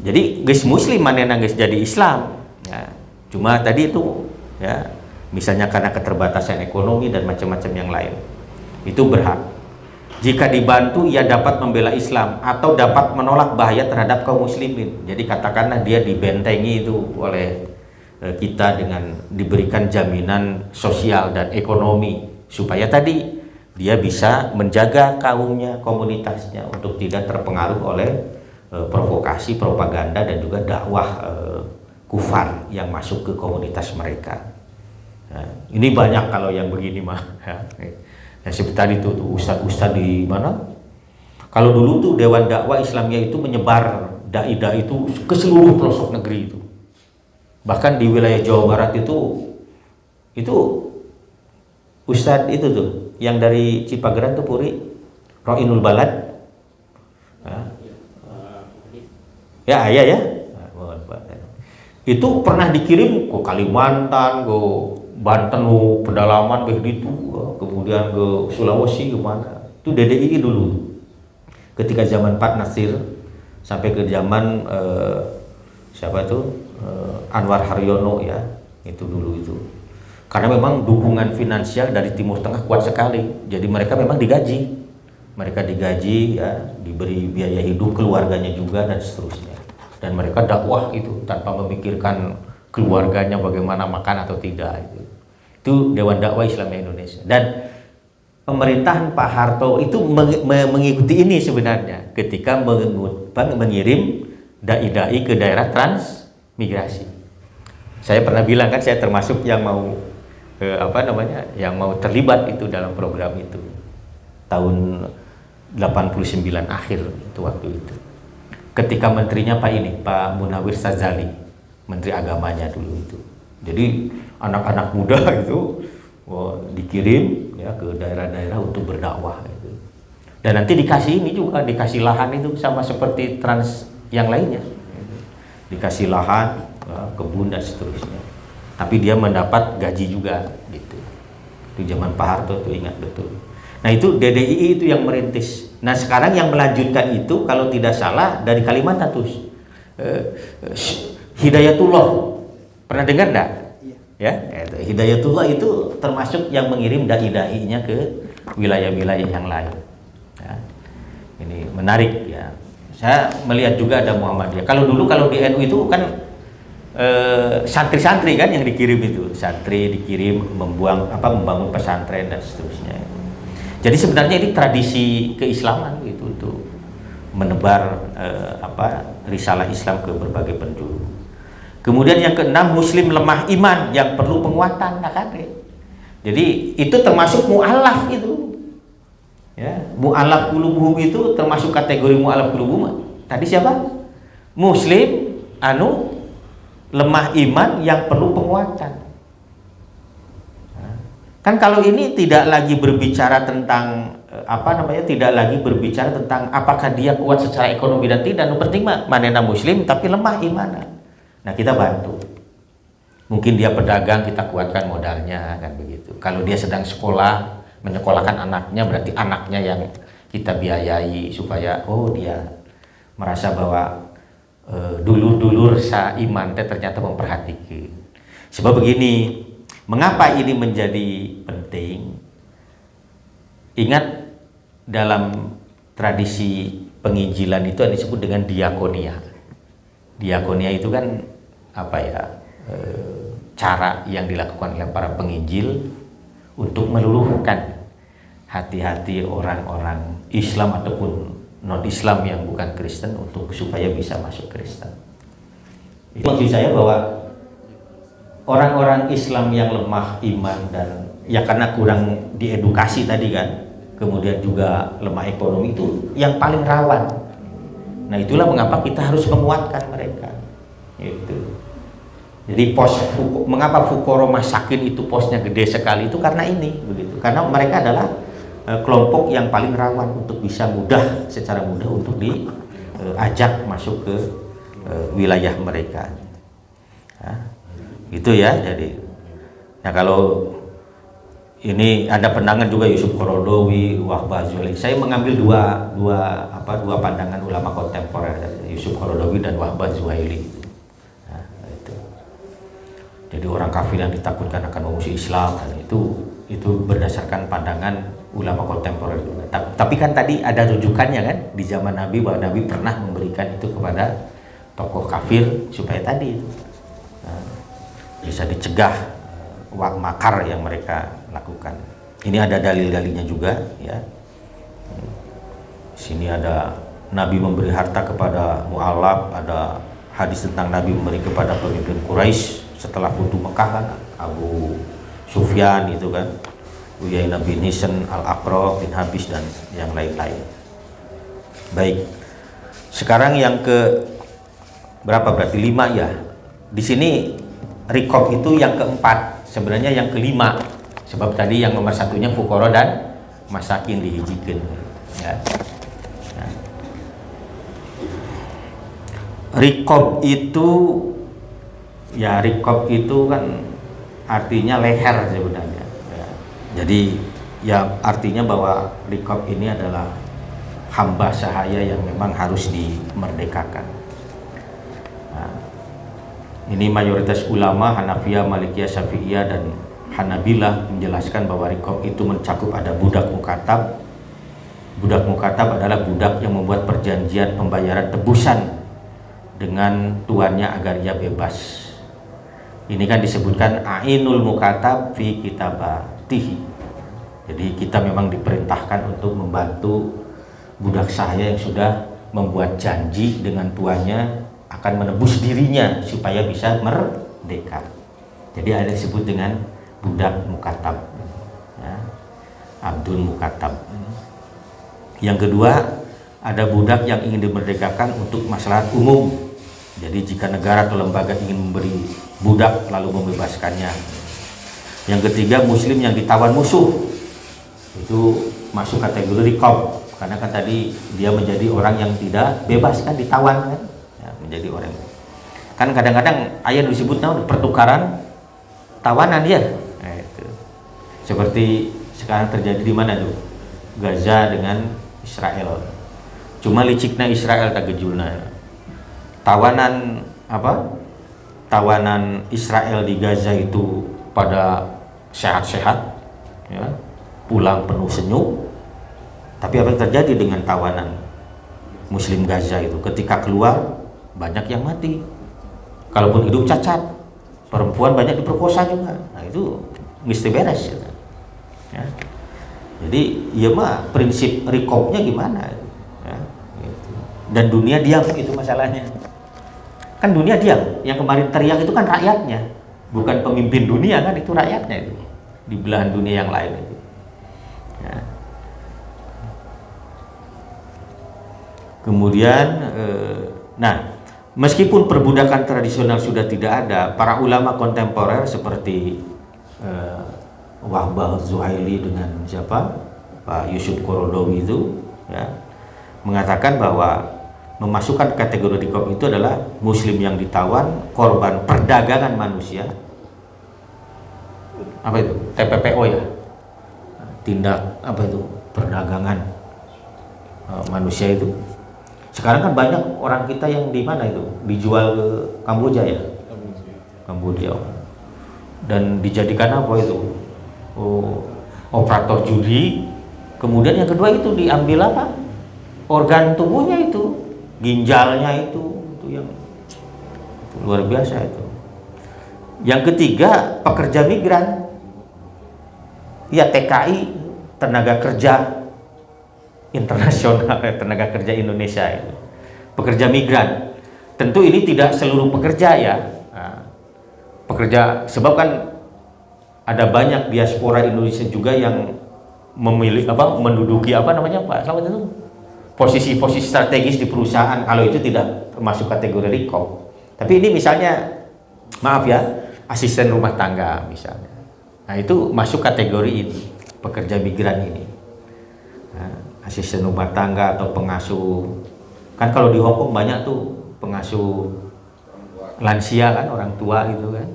Jadi guys muslim mana guys jadi Islam ya. Cuma tadi itu ya, misalnya karena keterbatasan ekonomi dan macam-macam yang lain, itu berhak. Jika dibantu, ia dapat membela Islam atau dapat menolak bahaya terhadap kaum muslimin. Jadi katakanlah dia dibentengi itu oleh kita dengan diberikan jaminan sosial dan ekonomi supaya tadi dia bisa menjaga kaumnya, komunitasnya untuk tidak terpengaruh oleh provokasi, propaganda dan juga dakwah kufar yang masuk ke komunitas mereka. Nah, ini banyak kalau yang begini mah. Ya, seperti tadi tuh ustadz-ustadz di mana? Kalau dulu tuh Dewan Dakwah Islamiyah itu menyebar dai-dai itu ke seluruh pelosok negeri itu. Bahkan di wilayah Jawa Barat itu ustadz itu tuh yang dari Cipageran tuh Puri, Roinul Balad. Ya. Itu pernah dikirim ke Kalimantan, ke Banten, pedalaman begitu, kemudian ke Sulawesi kemana. Itu DDI dulu. Ketika zaman Pak Nasir sampai ke zaman siapa tuh Anwar Haryono ya, itu dulu itu. Karena memang dukungan finansial dari Timur Tengah kuat sekali. Jadi mereka memang digaji. Mereka digaji ya, diberi biaya hidup keluarganya juga dan seterusnya. Dan mereka dakwah itu tanpa memikirkan keluarganya bagaimana makan atau tidak itu. Itu Dewan Dakwah Islam Indonesia. Dan pemerintahan Pak Harto itu mengikuti ini sebenarnya ketika mengirim dai-dai ke daerah transmigrasi. Saya pernah bilang kan, saya termasuk yang mau yang mau terlibat itu dalam program itu tahun 89 akhir itu waktu itu. Ketika menterinya Pak Munawir Sazali, menteri agamanya dulu itu. Jadi anak-anak muda itu dikirim ya ke daerah-daerah untuk berdakwah itu. Dan nanti dikasih ini juga, dikasih lahan itu sama seperti trans yang lainnya. Dikasih lahan, kebun dan seterusnya. Tapi dia mendapat gaji juga gitu. Itu zaman Pak Harto tuh, ingat betul. Nah itu DDII itu yang merintis. Nah sekarang yang melanjutkan itu kalau tidak salah dari Kalimantan tuh Hidayatullah, pernah dengar enggak? Ya, Hidayatullah itu termasuk yang mengirim dai-dainya ke wilayah-wilayah yang lain. Ya. Ini menarik ya. Saya melihat juga ada Muhammadiyah. Kalau dulu kalau di NU itu kan santri-santri kan yang dikirim itu, santri dikirim membangun pesantren dan seterusnya. Jadi sebenarnya ini tradisi keislaman gitu untuk menebar risalah Islam ke berbagai penjuru. Kemudian yang keenam, muslim lemah iman yang perlu penguatan, Jadi itu termasuk mu'alaf itu. Ya, mu'alaf qulubuhum itu termasuk kategori mu'alaf qulubuhum. Tadi siapa? Muslim lemah iman yang perlu penguatan. Kan kalau ini tidak lagi berbicara tentang tidak lagi berbicara tentang apakah dia kuat secara ekonomi dan tidak. Yang penting manena muslim tapi lemah iman. Nah kita bantu. Mungkin dia pedagang, kita kuatkan modalnya kan begitu. Kalau dia sedang sekolah, menyekolahkan anaknya, berarti anaknya yang kita biayai supaya dia merasa bahwa dulur-dulur saiman ternyata memperhatikan. Sebab begini, mengapa ini menjadi penting? Ingat dalam tradisi penginjilan itu yang disebut dengan diakonia. Diakonia itu kan cara yang dilakukan oleh para penginjil untuk meluluhkan hati-hati orang-orang Islam ataupun non-Islam yang bukan Kristen untuk supaya bisa masuk Kristen. Itu maksud saya bahwa orang-orang Islam yang lemah iman dan ya karena kurang diedukasi tadi kan, kemudian juga lemah ekonomi itu yang paling rawan. Nah itulah mengapa kita harus menguatkan mereka. Itu. Jadi mengapa Fukoro Masakin itu posnya gede sekali itu karena ini begitu. Karena mereka adalah kelompok yang paling rawan untuk bisa secara mudah untuk diajak masuk ke wilayah mereka. Itu ya. Jadi nah kalau ini ada pandangan juga Yusuf Qaradawi, Wahbah Zuhaili. Saya mengambil dua pandangan ulama kontemporer, Yusuf Qaradawi dan Wahbah Zuhaili. Nah, itu. Jadi orang kafir yang ditakutkan akan memusuhi Islam, dan itu berdasarkan pandangan ulama kontemporer juga. Tapi kan tadi ada rujukannya kan di zaman Nabi bahwa Nabi pernah memberikan itu kepada tokoh kafir supaya tadi itu bisa dicegah makar yang mereka lakukan. Ini ada dalil-dalilnya juga ya. Sini ada Nabi memberi harta kepada mu'alaf, ada hadis tentang Nabi memberi kepada pemimpin Quraisy setelah Futuh Mekah kan, Abu Sufyan itu kan, Uyainah bin Hisn, Al-Aqra bin Habis dan yang lain-lain. Baik. Sekarang yang ke berapa berarti 5 ya. Di sini Rikob itu yang keempat, sebenarnya yang kelima. Sebab tadi yang nomor satunya Fukoro dan Masakin dihijikan ya. Nah. Rikob itu kan artinya leher sebenarnya. Jadi ya artinya bahwa rikob ini adalah hamba sahaya yang memang harus dimerdekakan. Nah, ini mayoritas ulama Hanafiyah, Malikiyah, Syafi'iyah dan Hanabilah menjelaskan bahwa riqab itu mencakup ada budak mukatab. Budak mukatab adalah budak yang membuat perjanjian pembayaran tebusan dengan tuannya agar ia bebas. Ini kan disebutkan ainul mukatab fi kitabatihi. Jadi kita memang diperintahkan untuk membantu budak sahaya yang sudah membuat janji dengan tuannya akan menebus dirinya supaya bisa merdeka. Jadi ada disebut dengan budak mukatab, ya, abdul mukatab. Yang kedua, ada budak yang ingin dimerdekakan untuk maslahat umum. Jadi jika negara atau lembaga ingin memberi budak lalu membebaskannya. Yang ketiga, muslim yang ditawan musuh, itu masuk kategori riqab, karena kan tadi dia menjadi orang yang tidak bebas, kan ditawan kan, ya, menjadi orang. Kan kadang-kadang ayat disebut pertukaran tawanan ya. Nah, itu. Seperti sekarang terjadi di mana tuh? Gaza dengan Israel. Cuma liciknya Israel tak gejulna. Tawanan tawanan Israel di Gaza itu pada sehat-sehat, ya, pulang penuh senyum. Tapi apa yang terjadi dengan tawanan Muslim Gaza itu? Ketika keluar banyak yang mati. Kalaupun hidup cacat, perempuan banyak diperkosa juga. Nah itu mesti beres. Ya. Ya. Jadi ya mah prinsip riqabnya gimana? Ya, gitu. Dan dunia diam, itu masalahnya. Kan dunia diam, yang kemarin teriak itu kan rakyatnya, bukan pemimpin dunia, kan itu rakyatnya itu di belahan dunia yang lain itu. Ya. Kemudian, nah, meskipun perbudakan tradisional sudah tidak ada, para ulama kontemporer seperti Wahbah Zuhaili dengan siapa, Pak Yusuf Qaradawi itu, ya, mengatakan bahwa memasukkan kategori riqab itu adalah muslim yang ditawan, korban perdagangan manusia. Apa itu? TPPO ya, tindak apa itu, perdagangan manusia itu. Sekarang kan banyak orang kita yang di mana itu dijual ke Kamboja ya, Kamboja, dan dijadikan apa itu, operator judi. Kemudian yang kedua itu diambil apa, organ tubuhnya itu, ginjalnya itu yang itu luar biasa itu. Yang ketiga, pekerja migran, ya, TKI, tenaga kerja internasional, tenaga kerja Indonesia itu, pekerja migran. Tentu ini tidak seluruh pekerja ya, nah, pekerja, sebab kan ada banyak diaspora Indonesia juga yang memilih menduduki Pak Selamat itu, posisi-posisi strategis di perusahaan. Kalau itu tidak masuk kategori riqab. Tapi ini misalnya, maaf ya, asisten rumah tangga misalnya. Nah itu masuk kategori ini, pekerja migran ini. Nah, asisten rumah tangga atau pengasuh. Kan kalau di Hong Kong banyak tuh pengasuh lansia kan, orang tua gitu kan.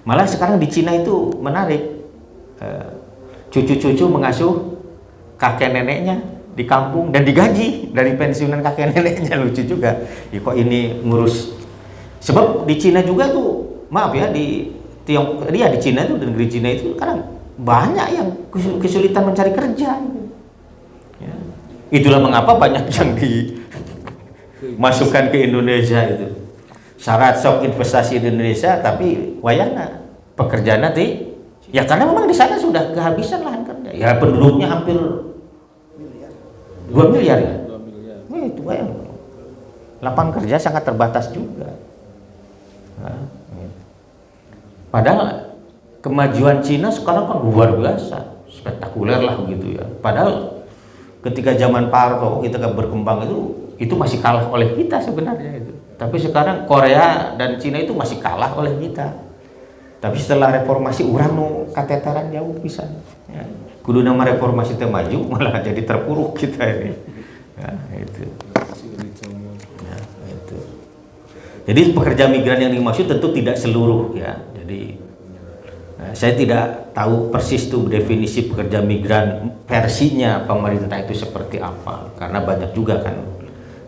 Malah sekarang di Cina itu menarik, cucu-cucu mengasuh kakek neneknya di kampung dan digaji dari pensiunan kakek neneknya. Lucu juga ya, kok ini ngurus. Sebab di Cina juga tuh, maaf ya, di Tiongkok, dia di Cina itu, di negeri Cina itu sekarang banyak yang kesulitan mencari kerja ya. Itulah mengapa banyak yang dimasukkan ke Indonesia itu. Syarat sok investasi di Indonesia, tapi wayana pekerjaan nanti ya, karena memang di sana sudah kehabisan lahan kerja ya, penduduknya hampir 2 miliar ya. 2 miliar. Itu ya. Lapangan kerja sangat terbatas juga. Nah, padahal kemajuan Cina sekarang kan luar biasa, spektakuler lah begitu ya. Padahal ketika zaman Pak Harto kita berkembang itu masih kalah oleh kita sebenarnya itu. Tapi sekarang Korea dan Cina itu masih kalah oleh kita. Tapi setelah reformasi urang nu kateteran jauh bisa. Ya. Kudu nama reformasi teh maju malah jadi terpuruk kita ini. Ya, itu. Ya, itu. Jadi pekerja migran yang dimaksud tentu tidak seluruh ya. Jadi Saya tidak tahu persis tuh definisi pekerja migran versinya pemerintah itu seperti apa, karena banyak juga kan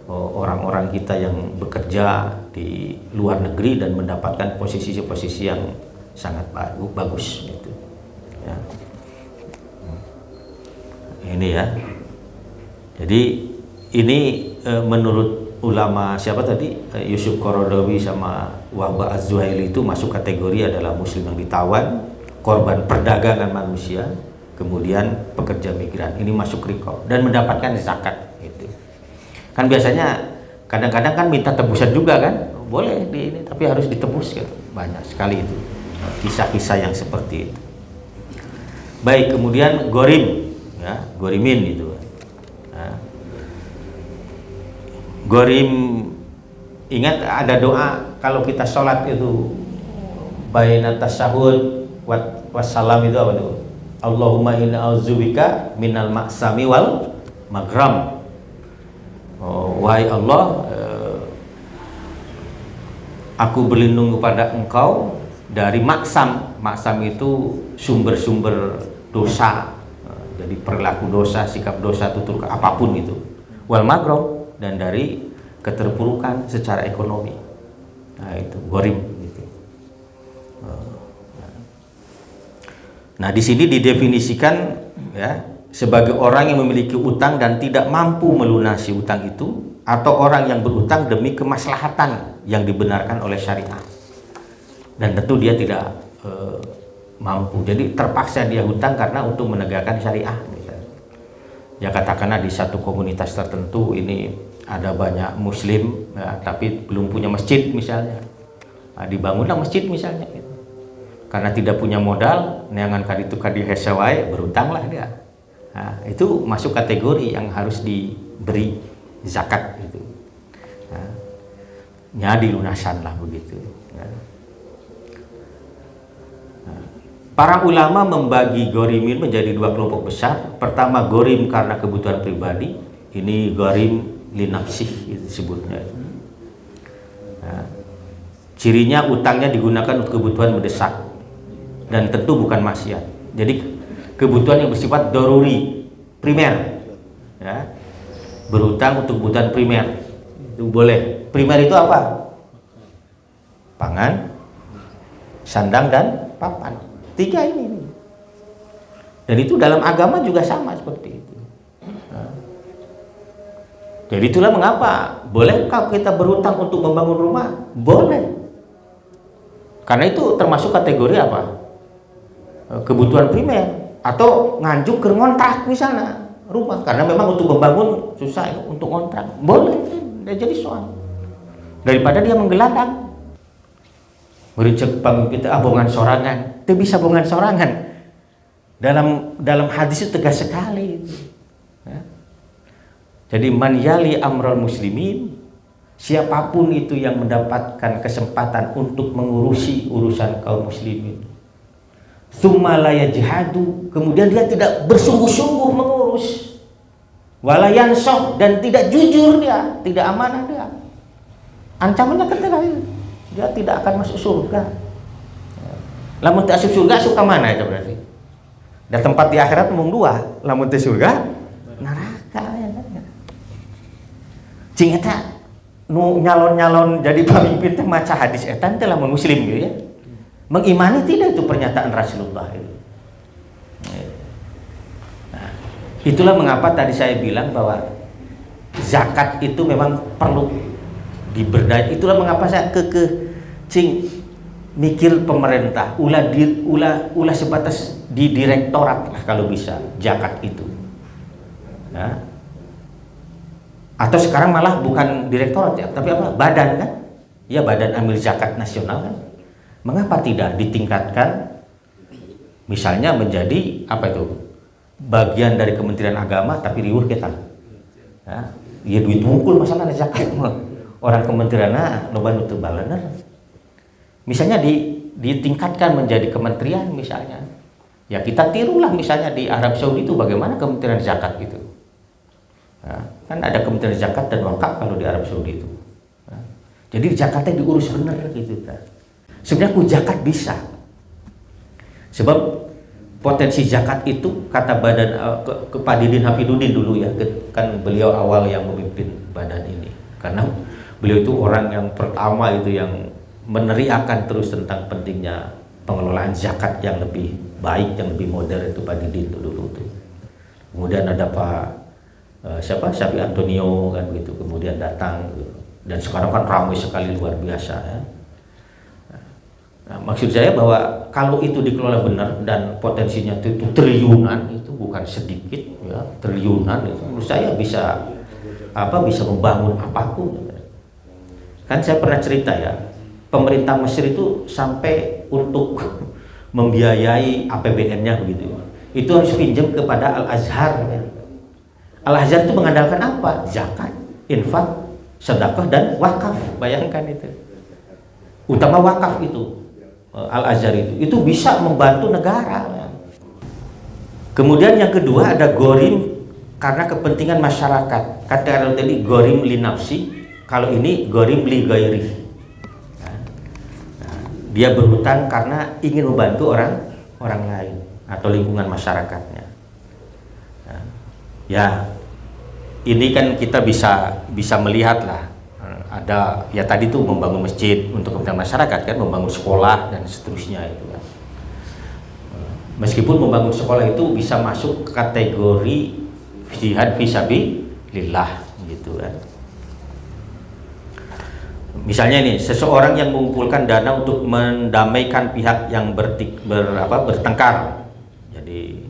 orang-orang kita yang bekerja di luar negeri dan mendapatkan posisi-posisi yang sangat bagus gitu. Ya. Ini ya. Jadi ini menurut ulama siapa tadi, Yusuf Qaradawi sama Wahbah Az-Zuhaili itu masuk kategori adalah muslim yang ditawan, korban perdagangan manusia, kemudian pekerja migran. Ini masuk rikop dan mendapatkan zakat gitu. Kan biasanya kadang-kadang kan minta tebusan juga kan, boleh di ini tapi harus ditebus gitu. Banyak sekali itu kisah-kisah yang seperti itu. Baik, kemudian gorim ya, gorimin itu. Nah, gorim, ingat ada doa kalau kita sholat itu baina tasyahud wassalam itu apa itu? Allahumma inna a'udzubika minal ma'sami wal maghram. Oh, wahai Allah, aku berlindung kepada Engkau dari maksam. Maksam itu sumber-sumber dosa. Jadi perilaku dosa, sikap dosa, tutur apapun itu. Wal maghram, dan dari keterpurukan secara ekonomi. Nah itu gorim gitu. Nah di sini didefinisikan ya sebagai orang yang memiliki utang dan tidak mampu melunasi utang itu, atau orang yang berutang demi kemaslahatan yang dibenarkan oleh syariat dan tentu dia tidak mampu, jadi terpaksa dia hutang karena untuk menegakkan syariah misalnya. Ya katakanlah di satu komunitas tertentu ini ada banyak muslim ya, tapi belum punya masjid misalnya, nah, dibangunlah masjid misalnya gitu. Karena tidak punya modal, neangan kaditu kadi hesawai, berutanglah dia. Nah, itu masuk kategori yang harus diberi zakat gitu. Nah, nyadi lunasan lah begitu. Nah. Para ulama membagi gorimin menjadi dua kelompok besar. Pertama gorim karena kebutuhan pribadi, ini gorim linafsih itu disebutnya. Nah, cirinya utangnya digunakan untuk kebutuhan mendesak dan tentu bukan maksiat. Jadi kebutuhan yang bersifat doruri, primer, ya. Berutang untuk kebutuhan primer itu boleh. Primer itu apa? Pangan, sandang dan papan. Tiga ini. Dan itu dalam agama juga sama seperti itu. Nah. Jadi itulah mengapa bolehkah kita berutang untuk membangun rumah? Boleh. Karena itu termasuk kategori apa? Kebutuhan primer. Atau nganjuk ke ngontrak misalnya rumah, karena memang untuk membangun susah untuk ngontrak. Boleh, jadi soal. Daripada dia menggelandang. Merujuk pamimpin bongan sorangan, itu bisa bongan sorangan. Dalam hadis itu tegas sekali. Ya. Jadi man yali amral muslimin, siapapun itu yang mendapatkan kesempatan untuk mengurusi urusan kaum muslimin, tsumma la yajhadu, kemudian dia tidak bersungguh-sungguh mengurus, wala yansah, dan tidak jujur dia, tidak amanah dia, ancamannya ketika itu dia tidak akan masuk surga. Lamun tak masuk surga suka mana itu berarti? Dan tempat di akhirat mung dua, lamun teu surga neraka ya kan. Cing eta nu nyalon-nyalon jadi pamimpin teh maca hadis eta teh lamun muslim gitu ya. Mengimani tidak itu pernyataan Rasulullah itu. Nah, itulah mengapa tadi saya bilang bahwa zakat itu memang perlu diberdaya. Itulah mengapa saya cing mikir pemerintah ulah sebatas di direktorat lah kalau bisa zakat itu. Ya. Atau sekarang malah bukan direktorat ya, tapi apa? Badan kan? Ya badan amil zakat nasional kan. Mengapa tidak ditingkatkan misalnya menjadi apa itu? Bagian dari Kementerian Agama tapi riuh kita. Ya duit mungkul masalah zakat. Orang kementerianna loba nu teu balener. Misalnya ditingkatkan menjadi kementerian misalnya. Ya kita tirulah misalnya di Arab Saudi itu bagaimana kementerian zakat gitu. Nah, kan ada kementerian zakat dan wakaf kalau di Arab Saudi itu. Nah, jadi zakatnya diurus benar gitu kan. Sebenarnya ku zakat bisa. Sebab potensi zakat itu kata badan ke Pak Didin Hafidudin dulu ya, kan beliau awal yang memimpin badan ini, karena beliau itu orang yang pertama itu yang meneriakan terus tentang pentingnya pengelolaan zakat yang lebih baik, yang lebih modern, itu Pak Didin itu dulu tuh. Kemudian ada Pak siapa, Syafi Antonio kan begitu, kemudian datang, dan sekarang kan ramai sekali, luar biasa ya. Nah, maksud saya bahwa kalau itu dikelola benar dan potensinya itu triliunan, itu bukan sedikit ya, triliunan itu menurut saya bisa membangun apapun. Kan saya pernah cerita ya, pemerintah Mesir itu sampai untuk membiayai APBN-nya begitu, itu harus pinjam kepada Al-Azhar ya. Al-Azhar itu mengandalkan apa? Zakat, infak, sedekah, dan wakaf. Bayangkan itu. Utama wakaf itu, Al-Azhar itu bisa membantu negara. Kemudian yang kedua ada gorim karena kepentingan masyarakat. Kata tadi gorim li nafsi, kalau ini gorim li gairi. Dia berhutang karena ingin membantu orang lain atau lingkungan masyarakatnya. Ya, ini kan kita bisa melihat lah, ada ya tadi tuh membangun masjid untuk kepentingan masyarakat kan, membangun sekolah dan seterusnya itu kan. Meskipun membangun sekolah itu bisa masuk kategori jihad fisabilillah gitu kan. Misalnya nih, seseorang yang mengumpulkan dana untuk mendamaikan pihak yang bertengkar. Jadi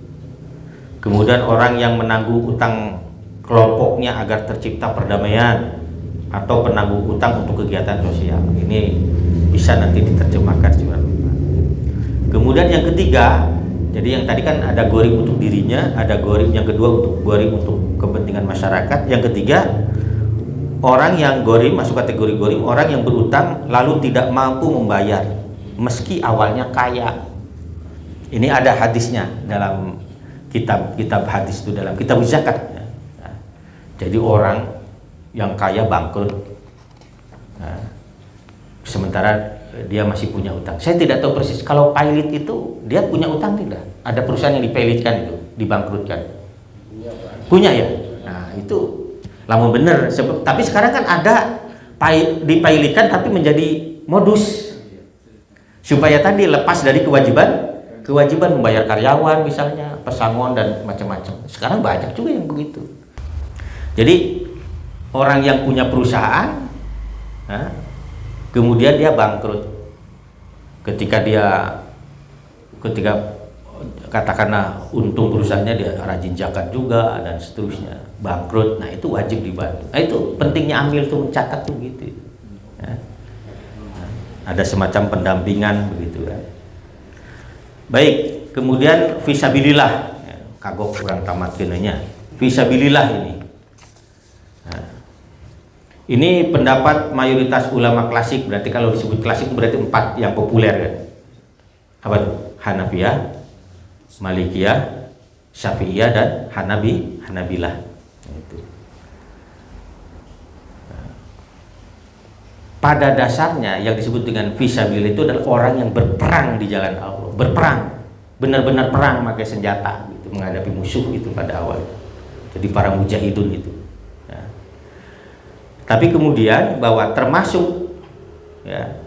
kemudian orang yang menanggung utang kelompoknya agar tercipta perdamaian, atau penanggung utang untuk kegiatan sosial. Ini bisa nanti diterjemahkan sebenarnya. Kemudian yang ketiga, jadi yang tadi kan ada gorim untuk dirinya, ada gorim yang kedua untuk gorim untuk kepentingan masyarakat. Yang ketiga, orang yang gorim masuk kategori gorim, orang yang berutang lalu tidak mampu membayar meski awalnya kaya. Ini ada hadisnya dalam kitab hadis itu, dalam kitab zakat. Jadi orang yang kaya bangkrut, nah, sementara dia masih punya utang. Saya tidak tahu persis kalau pilot itu dia punya utang tidak? Ada perusahaan yang dipilotkan itu, dibangkrutkan. Punya ya. Nah itu lama bener. Tapi sekarang kan ada dipilotkan tapi menjadi modus supaya tadi lepas dari kewajiban membayar karyawan misalnya, pesangon dan macam-macam. Sekarang banyak juga yang begitu. Jadi orang yang punya perusahaan, kemudian dia bangkrut, ketika katakanlah untung perusahaannya, dia rajin zakat juga dan seterusnya, bangkrut, nah itu wajib dibantu. Nah itu pentingnya amil tuh, mencatat tuh gitu. Ada semacam pendampingan begitu kan. Baik, kemudian fisabilillah, kagok kurang tamat kenanya. Fisabilillah ini. Ini pendapat mayoritas ulama klasik, berarti kalau disebut klasik berarti 4 yang populer kan. Apa tuh? Hanafiyah, Malikiyah, Syafi'iyah, dan Hanabilah. Itu. Pada dasarnya yang disebut dengan fisabilillah itu adalah orang yang berperang di jalan Allah, berperang, benar-benar perang pakai senjata gitu, menghadapi musuh itu pada awal. Jadi para mujahidun itu. Tapi kemudian bahwa termasuk ya,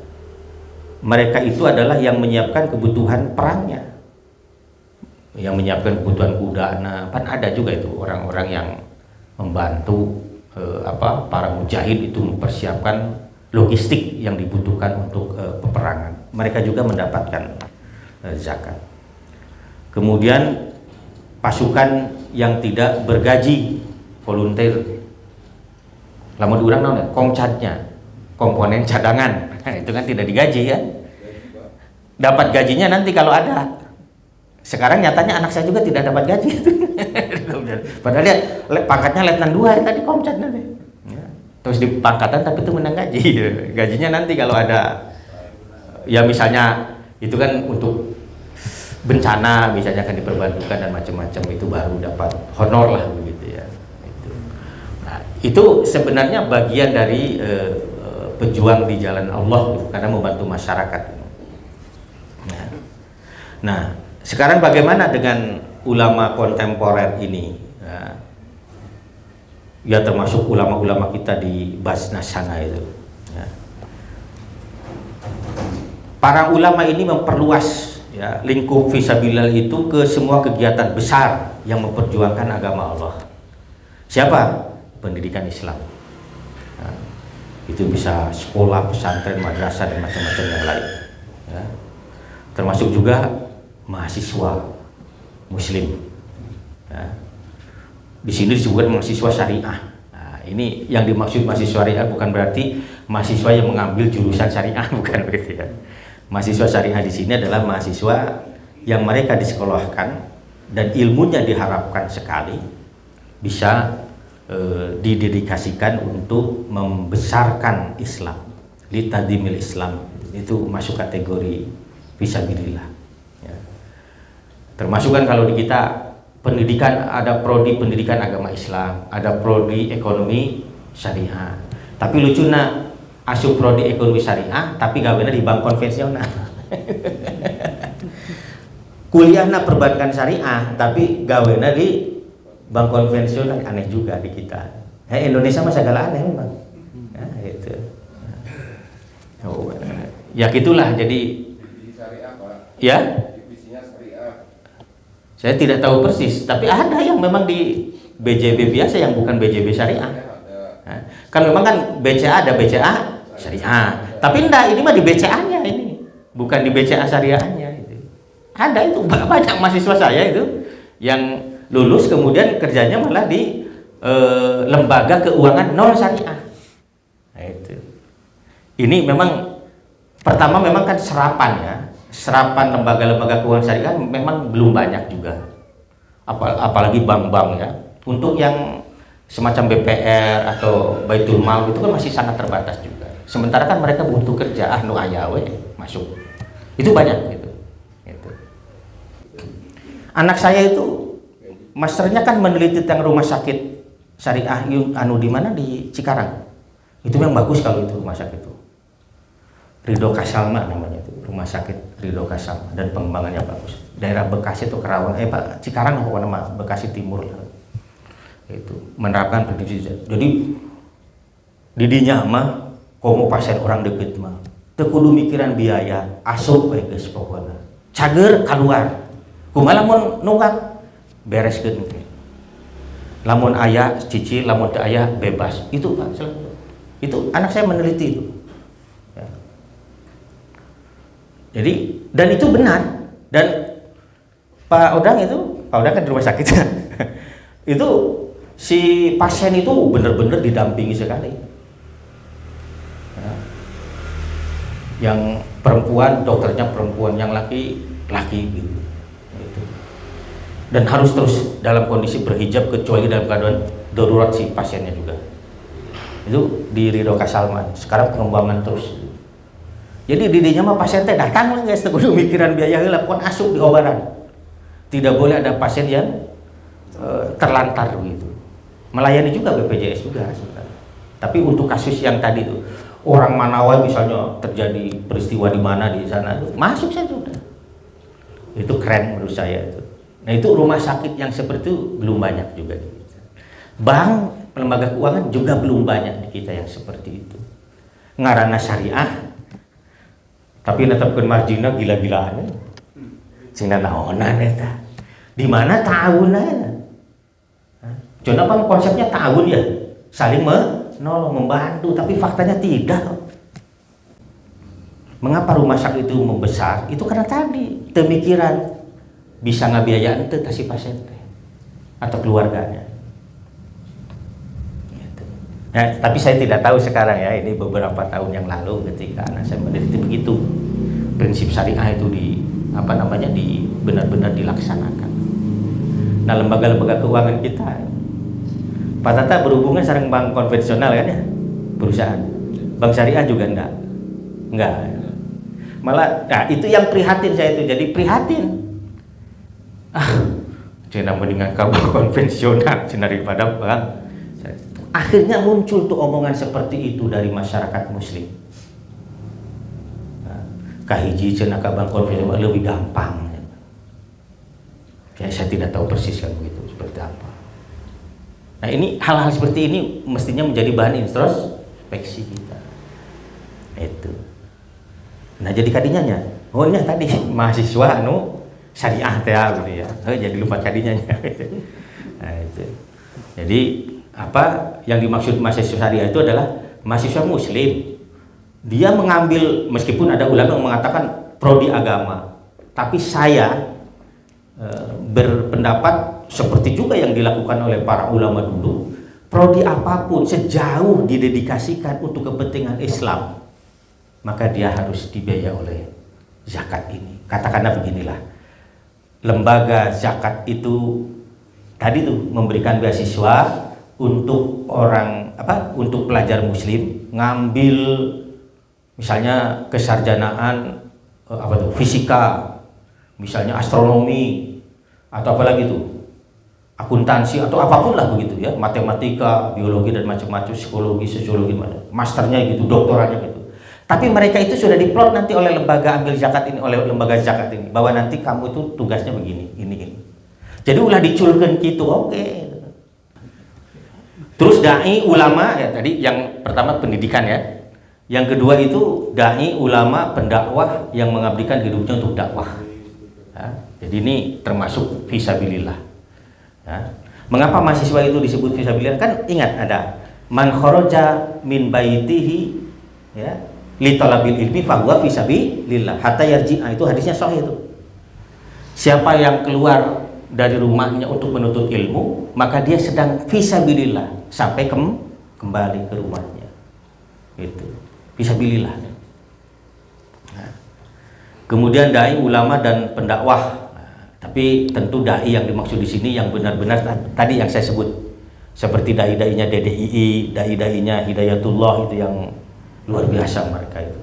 mereka itu adalah yang menyiapkan kebutuhan perangnya, yang menyiapkan kebutuhan kuda. Nah, kan ada juga itu orang-orang yang membantu para mujahid itu mempersiapkan logistik yang dibutuhkan untuk peperangan. Mereka juga mendapatkan zakat. Kemudian pasukan yang tidak bergaji, volunteer. Lamun urang naon komcadnya, komponen cadangan. Nah, itu kan tidak digaji ya. Dapat gajinya nanti kalau ada. Sekarang nyatanya anak saya juga tidak dapat gaji. Padahal dia pangkatnya letnan 2 ya, tadi komcad nanti. Ya. Terus di pangkatan tapi itu menang gaji. Gajinya nanti kalau ada, ya misalnya itu kan untuk bencana misalnya akan diperbantukan dan macam-macam, itu baru dapat honor lah begitu ya. Itu sebenarnya bagian dari pejuang di jalan Allah gitu, karena membantu masyarakat. Nah, Sekarang bagaimana dengan ulama kontemporer ini? Ya termasuk ulama-ulama kita di Basnas sana itu. Ya. Para ulama ini memperluas ya, lingkup fisabilillah itu ke semua kegiatan besar yang memperjuangkan agama Allah. Siapa? Pendidikan Islam. Nah, itu bisa sekolah, pesantren, madrasah dan macam-macam yang lain. Ya. Termasuk juga mahasiswa Muslim. Ya. Di sini disebutkan mahasiswa syariah. Nah, ini yang dimaksud mahasiswa syariah bukan berarti mahasiswa yang mengambil jurusan syariah, bukan berarti ya. Mahasiswa syariah di sini adalah mahasiswa yang mereka disekolahkan dan ilmunya diharapkan sekali bisa didedikasikan untuk membesarkan Islam, litadimil Islam, itu masuk kategori fisabilillah. Ya. Termasuk kan kalau di kita pendidikan ada prodi pendidikan agama Islam, ada prodi ekonomi syariah. Tapi lucunya asup prodi ekonomi syariah, tapi gawena di bank konvensional. Kuliahna perbankan syariah, tapi gawena di bank konvensional. Aneh juga di kita. Indonesia mah segala aneh memang. Nah, itu. Oh, ya gitulah. Jadi syariah, Pak. Ya. Saya tidak tahu persis, tapi ada yang memang di BJB biasa yang bukan BJB syariah. Nah, kan memang kan BCA ada BCA syariah, tapi enggak, ini mah di BCA-nya ini, bukan di BCA syariahnya. Ada itu banyak mahasiswa saya itu yang lulus kemudian kerjanya malah di lembaga keuangan non syariah. Nah, itu. Ini memang pertama memang kan serapan ya. Serapan lembaga-lembaga keuangan syariah memang belum banyak juga, apalagi bank-bank ya. Untuk yang semacam BPR atau Baitul Mal itu kan masih sangat terbatas juga. Sementara kan mereka butuh kerja, nu ayawe masuk, itu banyak gitu. Anak saya itu masternya kan meneliti tentang rumah sakit syariah anu di mana di Cikarang. Itu yang bagus kalau itu rumah sakit itu. Ridho Kasalma namanya itu, rumah sakit Ridho Kasalma, dan pengembangannya bagus. Daerah Bekasi atau Kerawang, Pak Cikarang pokoknya nama Bekasi Timur lah. Itu menerapkan pendidikan. Jadi didinya mah komo pasien orang deket mah teu kudu mikiran biaya, asup we geus pokona. Cager keluar. Kumaha lamun nunggak bereskeun teh. Lamun aya cicil, lamun teu aya bebas. Itu Pak, itu anak saya meneliti itu. Jadi, dan itu benar. Dan Pak Odang kan di rumah sakit. Itu si pasien itu benar-benar didampingi sekali. Ya. Yang perempuan, dokternya perempuan, yang laki gitu. Gitu. Dan harus terus dalam kondisi berhijab kecuali dalam keadaan darurat si pasiennya juga. Itu di Ridho Kasalman. Sekarang pengembangan terus. Jadi didinya mah pasien teh datang lah guys, kudu mikiran biaya heula pun asup di obaran. Tidak boleh ada pasien yang terlantar begitu. Melayani juga BPJS juga sebenarnya. Tapi untuk kasus yang tadi itu orang Manawa misalnya terjadi peristiwa di mana di sana itu masuk saja sudah. Itu keren menurut saya itu. Nah, itu rumah sakit yang seperti itu belum banyak juga di kita. Bank, lembaga keuangan juga belum banyak di kita yang seperti itu. Ngaranna syariah tapi netepkeun marginna gila-gilaan. Cenah naonan eta? Di mana tahunna? Contoh konsepnya tahun ya, saling menolong, membantu, tapi faktanya tidak. Mengapa rumah sakit itu membesar? Itu karena tadi pemikiran bisa ngabiayaan teh si pasien atau keluarganya. Nah, tapi saya tidak tahu sekarang ya, ini beberapa tahun yang lalu ketika anak saya meneliti begitu prinsip syariah itu benar-benar dilaksanakan. Nah, lembaga-lembaga keuangan kita, Pak Tata berhubungan sareng bank konvensional kan ya, perusahaan. Bank syariah juga enggak. Malah, nah itu yang prihatin saya itu, jadi prihatin. Cina mendingan ke bank konvensional daripada bank. Akhirnya muncul tuh omongan seperti itu dari masyarakat muslim. Kahiji cenah ka bank konvensional lebih gampang. Ya, saya tidak tahu persis kan begitu seperti apa. Nah ini hal-hal seperti ini mestinya menjadi bahan introspeksi kita. Itu. Nah jadi kadinya nya, oh ini tadi mahasiswa syariah teh gitu ya. Oh, jadi lupa kadinya nya. Nah itu. Jadi apa yang dimaksud mahasiswa syariah itu adalah mahasiswa muslim. Dia mengambil, meskipun ada ulama yang mengatakan prodi agama, tapi saya berpendapat seperti juga yang dilakukan oleh para ulama dulu, prodi apapun sejauh didedikasikan untuk kepentingan Islam, maka dia harus dibiayai oleh zakat ini. Katakanlah beginilah, lembaga zakat itu tadi tuh memberikan beasiswa untuk orang untuk pelajar muslim ngambil misalnya kesarjanaan fisika, misalnya astronomi atau apalagi itu akuntansi atau apapun lah begitu ya, matematika, biologi dan macam-macam, psikologi, sosiologi, masternya gitu, doktoranya gitu. Tapi mereka itu sudah diplot nanti oleh lembaga ambil zakat ini, oleh lembaga zakat ini, bahwa nanti kamu itu tugasnya begini, ini. Jadi ulah diculkan gitu, oke. Terus dai ulama ya, tadi yang pertama pendidikan ya, yang kedua itu dai ulama pendakwah yang mengabdikan hidupnya untuk dakwah. Ya, jadi ini termasuk fisabilillah. Ya. Mengapa mahasiswa itu disebut fisabilillah? Kan ingat ada man kharaja min baitihi ya li talabil ilmi fa huwa fisabilillah hatta yarji'a, itu hadisnya sahih itu. Siapa yang keluar dari rumahnya untuk menuntut ilmu, maka dia sedang fisabilillah sampai kembali ke rumahnya. Itu fisabilillah. Nah. Kemudian dai ulama dan pendakwah. Tapi tentu dai yang dimaksud di sini yang benar-benar tadi yang saya sebut, seperti dai-dainya DDII, dai-dainya Hidayatullah, itu yang luar biasa mereka itu.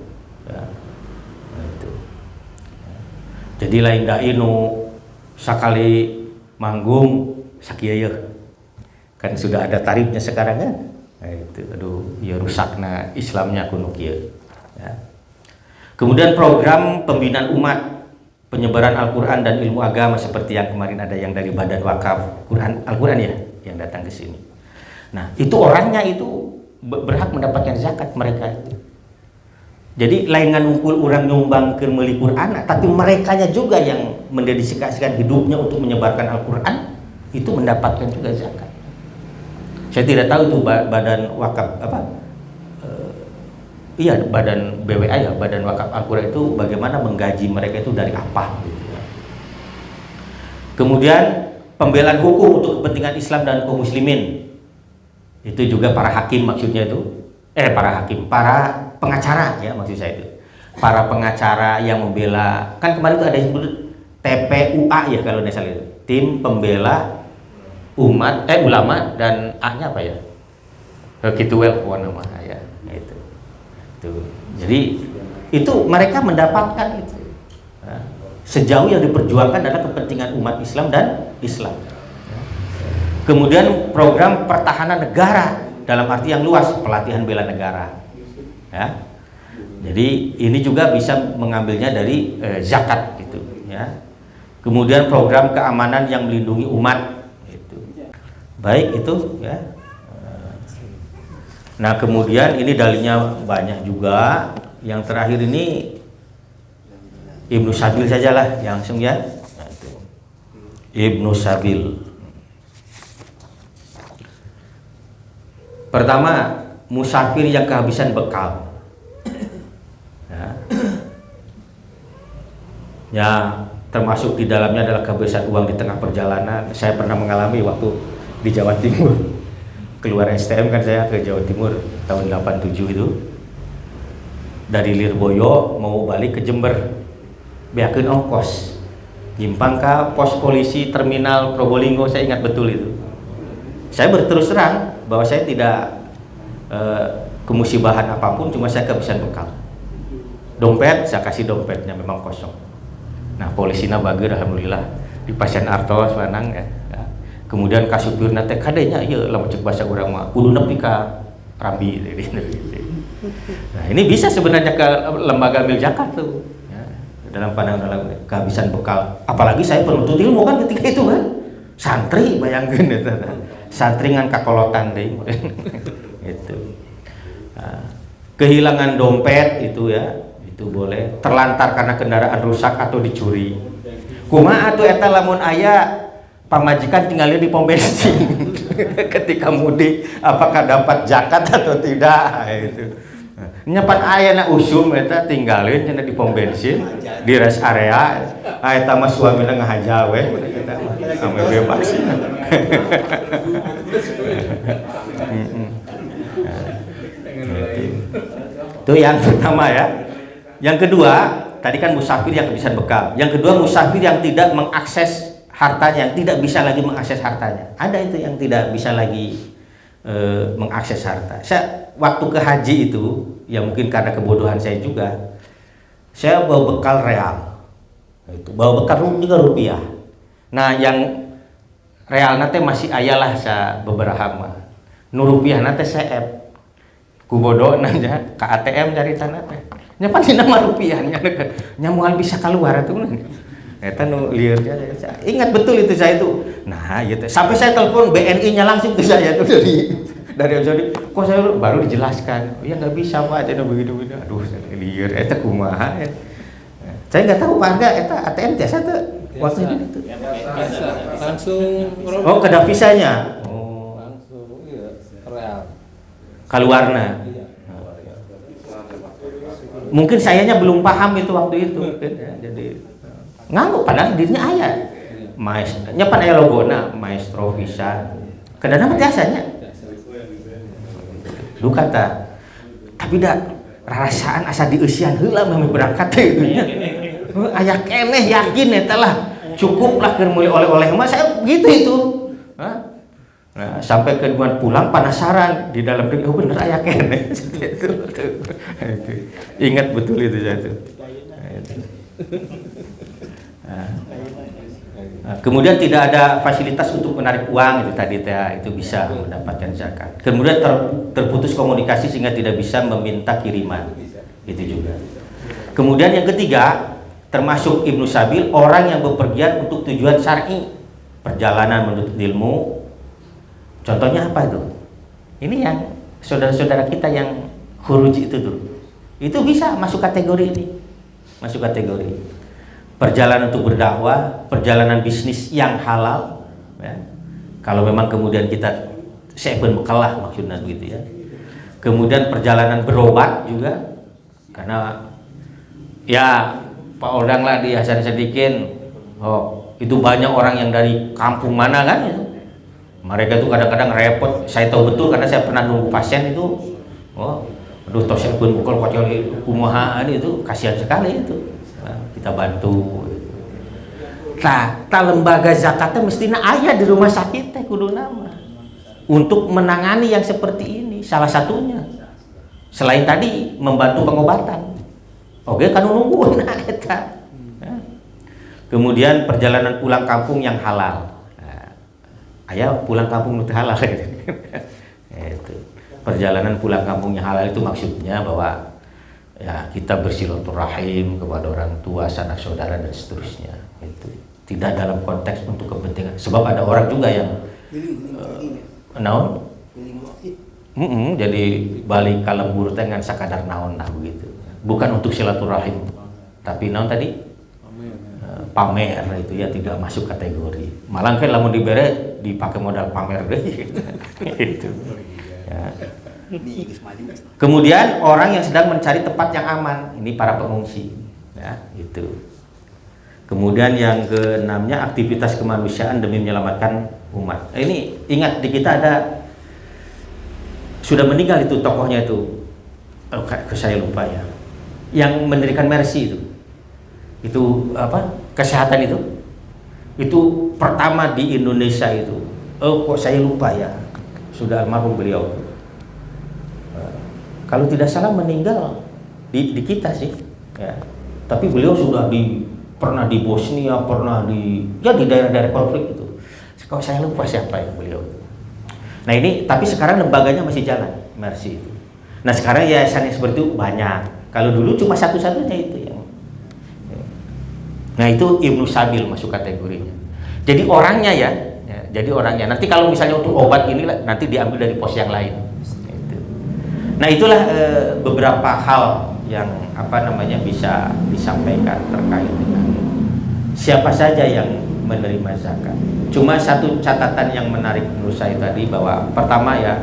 Ya. Nah, itu. Jadi lain dai sakali manggung sakieu kan sudah ada tarifnya sekarang kan. Nah, itu aduh ya rusakna Islamnya kuno kieu. Ya. Kemudian program pembinaan umat, penyebaran Al-Quran dan ilmu agama seperti yang kemarin ada yang dari Badan Wakaf Al-Quran ya yang datang ke sini. Nah itu orangnya itu berhak mendapatkan zakat mereka itu. Jadi lain ngumpul orang nyumbang ke meuli Quran, tapi merekanya juga yang mendedikasikan hidupnya untuk menyebarkan Al-Quran itu mendapatkan juga zakat. Saya tidak tahu itu Badan Wakaf Badan BWA ya, Badan Wakaf Al-Quran itu bagaimana menggaji mereka itu dari apa gitu ya. Kemudian pembelaan hukum untuk kepentingan Islam dan kaum muslimin, itu juga para hakim maksudnya itu para pengacara ya maksud saya itu, para pengacara yang membela, kan kemarin itu ada yang disebut TPUA ya kalau tidak salah itu, tim pembela umat ulama dan A-nya apa ya, gitu nama ya itu. Jadi itu mereka mendapatkan itu ya. Sejauh yang diperjuangkan adalah kepentingan umat Islam dan Islam ya. Kemudian program pertahanan negara dalam arti yang luas, pelatihan bela negara ya. Jadi ini juga bisa mengambilnya dari zakat gitu ya. Kemudian program keamanan yang melindungi umat itu. Baik itu ya. Nah kemudian ini dalilnya banyak juga. Yang terakhir ini Ibnu Sabil sajalah yang langsung ya. Nah, itu. Ibnu Sabil. Pertama, musafir yang kehabisan bekal. Ya, termasuk di dalamnya adalah kehabisan uang di tengah perjalanan. Saya pernah mengalami waktu di Jawa Timur. Keluar STM kan saya ke Jawa Timur tahun 87 itu, dari Lirboyo mau balik ke Jember, beakeun ongkos nyimpang ke pos polisi terminal Probolinggo, saya ingat betul itu. Saya berterus terang bahwa saya tidak kemusibahan apapun, cuma saya kehabisan bekal. Dompet saya kasih, dompetnya memang kosong. Nah polisina bager alhamdulillah di Pasien Artos Manang ya. Kemudian kasupirna teh kadenya ieu lamun cek bahasa urang mah kudu nepi ka Rambi. Nah, ini bisa sebenarnya ke lembaga ambil zakat tuh. Ya. dalam pandangan orang kehabisan bekal. Apalagi saya penuntut ilmu kan ketika itu kan, santri bayangkan itu, santri ngan kakolotan deh, itu. Kehilangan dompet itu ya, itu boleh. Terlantar karena kendaraan rusak atau dicuri. Kumaha atuh eta lamun aya pamajikan tinggalin di pom bensin ketika mudik, apakah dapat zakat atau tidak? Itu nyepat aya na usum eta tinggalin cenah di pom bensin di rest area, eta mah suamina ngahaja we eta mah ame bebas. Itu yang pertama ya. Yang kedua, tadi kan musafir yang kehabisan bekal. Yang kedua, musafir yang tidak mengakses hartanya, tidak bisa lagi mengakses hartanya. Ada itu yang tidak bisa lagi mengakses harta. Saya waktu ke haji itu, ya mungkin karena kebodohan saya juga, saya bawa bekal real, itu bawa bekal juga rupiah. Nah yang real nanti masih ayalah saya beberapa mah, nu rupiah nanti saya kubodo nanya ke ATM dari tanah teh, nyapan sih nama rupiahnya, nyamual bisa keluar tuh. Eta nu liurnya, ingat betul itu saya itu. Nah, gitu. Sampai saya telepon BNI-nya langsung ke saya tuh dari kok saya baru dijelaskan. Ya nggak bisa Pak, ada begini-begini. Aduh, liur eta kumaha ya. Saya nggak tahu Pak Angga eta ATM biasa tuh waktu itu. Biasa, langsung oh, ke visanya. Oh, langsung iya, real. Keluarna. Iya. Mungkin sayanya belum paham itu waktu itu. Jadi nganggo padahal dirinya aya maestro nyapan aya logona maestro visa kadang mah biasanya lu kata tapi dah rasaan asa dieusian heula meh berangkat teh aya keneh yakin eta lah cukup lah keur meuli oleh-oleh mah saya begitu itu. Nah, sampai ke pulang penasaran di dalam diri, oh bener aya keneh itu. Ingat betul itu saya tuh. Nah, kemudian tidak ada fasilitas untuk menarik uang itu tadi itu bisa mendapatkan zakat. Kemudian terputus komunikasi sehingga tidak bisa meminta kiriman itu juga. Kemudian yang ketiga termasuk Ibnu Sabil, orang yang bepergian untuk tujuan syar'i, perjalanan menuntut ilmu. Contohnya apa itu? Ini yang saudara-saudara kita yang khuruj itu tuh, itu bisa masuk kategori ini, masuk kategori. Perjalanan untuk berdakwah, perjalanan bisnis yang halal, ya. Kalau memang kemudian kita sepen bekal lah maksudnya begitu ya. Kemudian perjalanan berobat juga, karena ya Pak Odang lah di Hasan Sadikin, oh itu banyak orang yang dari kampung mana kan ya. Mereka itu kadang-kadang repot, saya tahu betul karena saya pernah nunggu pasien itu, oh, aduh tos pun bukal kocok kumahaan itu kasihan sekali itu. Kita bantu. Nah, lembaga zakatnya mestinya aya di rumah sakit teh kudu nama untuk menangani yang seperti ini. Salah satunya selain tadi membantu pengobatan. Oke, kan nunggu nah eta. Kemudian perjalanan pulang kampung yang halal. Nah, aya pulang kampung nu halal. Itu. Perjalanan pulang kampung yang halal itu maksudnya bahwa ya kita bersilaturahim kepada orang tua, sanak saudara dan seterusnya. Itu tidak dalam konteks untuk kepentingan. Sebab ada orang juga yang naon? Jadi balik ka lembur teh ngan sakadar naon nah begitu. Bukan untuk silaturahim, tapi naon tadi? Pamer itu ya tidak masuk kategori. Malah kan lamun dibere dipakai modal pamer deh gitu. Itu. Ya. Kemudian orang yang sedang mencari tempat yang aman, ini para pengungsi, ya itu. Kemudian yang keenamnya aktivitas kemanusiaan demi menyelamatkan umat. Ini ingat di kita ada sudah meninggal itu tokohnya itu, saya lupa ya, yang mendirikan Mercy itu apa kesehatan itu pertama di Indonesia itu. Oh kok saya lupa ya, sudah almarhum beliau. Kalau tidak salah meninggal di kita sih, ya. Tapi beliau sudah pernah di Bosnia, pernah di daerah-daerah konflik itu. Kalau saya lupa siapa yang beliau. Nah ini, tapi sekarang lembaganya masih jalan, Mercy itu. Nah sekarang yayasan yang seperti itu banyak. Kalau dulu cuma satu-satunya itu yang. Nah itu Ibnu Sabil masuk kategorinya. Jadi orangnya ya, jadi orangnya. Nanti kalau misalnya untuk obat ini nanti diambil dari pos yang lain. Gitu. Nah itulah beberapa hal yang bisa disampaikan terkait dengan siapa saja yang menerima zakat. Cuma satu catatan yang menarik menurut saya tadi, bahwa pertama ya,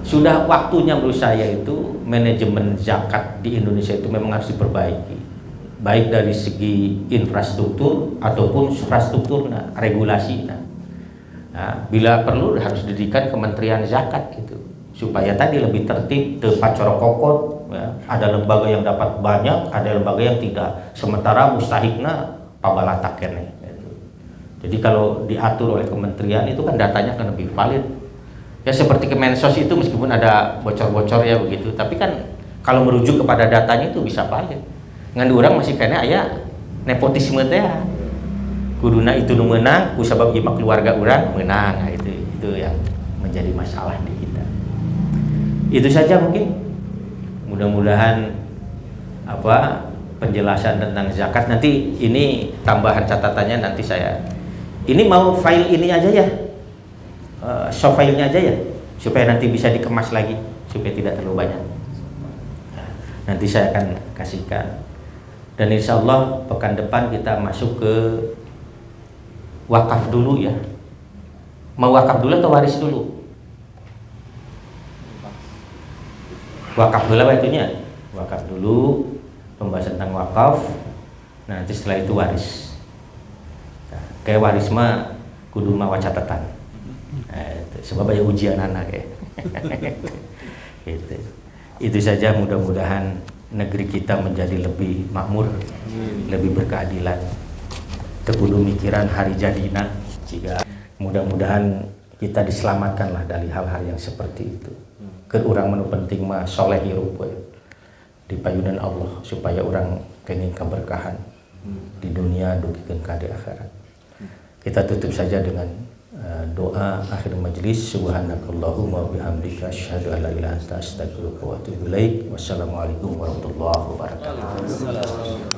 sudah waktunya menurut saya itu manajemen zakat di Indonesia itu memang harus diperbaiki, baik dari segi infrastruktur ataupun infrastruktur, regulasi. Nah, bila perlu harus didirikan Kementerian Zakat gitu, supaya tadi lebih tertib, tepat corok kokot. Ya. Ada lembaga yang dapat banyak, ada lembaga yang tidak. Sementara mustahikna pabalataken. Gitu. Jadi kalau diatur oleh kementerian itu kan datanya akan lebih valid. Ya seperti Kemensos itu meskipun ada bocor-bocor ya begitu, tapi kan kalau merujuk kepada datanya itu bisa valid. Ngan orang masih kena aya nepotisme teh. Kuduna itu nu menang, kusabab ieu keluarga orang menang. Nah, itu yang menjadi masalah di kita. Itu saja mungkin. Mudah-mudahan penjelasan tentang zakat. Nanti ini tambahan catatannya nanti saya. Ini mau file ini aja ya. Show filenya aja ya, supaya nanti bisa dikemas lagi, supaya tidak terlalu banyak. Nanti saya akan kasihkan. Dan insya Allah pekan depan kita masuk ke wakaf dulu ya. Mau wakaf dulu atau waris dulu? Wakaf dulu apa itunya? Wakaf dulu, pembahasan tentang wakaf. Nah, nanti setelah itu waris. Nah, kayak waris mah kudu mawa catatan. Nah, sebab ada ujian anak ya. Gitu. Itu saja, mudah-mudahan negeri kita menjadi lebih makmur, lebih berkeadilan. Tekudu mikiran hari jadina, jika mudah-mudahan kita diselamatkanlah dari hal-hal yang seperti itu. Ke urang menu penting mah soleh hirup di payunan Allah, supaya orang kenging keberkahan di dunia dugikeun ka di akhirat. Kita tutup saja dengan doa akhir majelis. Subhanakallahumma wa bihamdika asyhadu an la ilaha illa anta astaghfiruka wa atubu ilaik. Wassalamualaikum warahmatullahi wabarakatuh.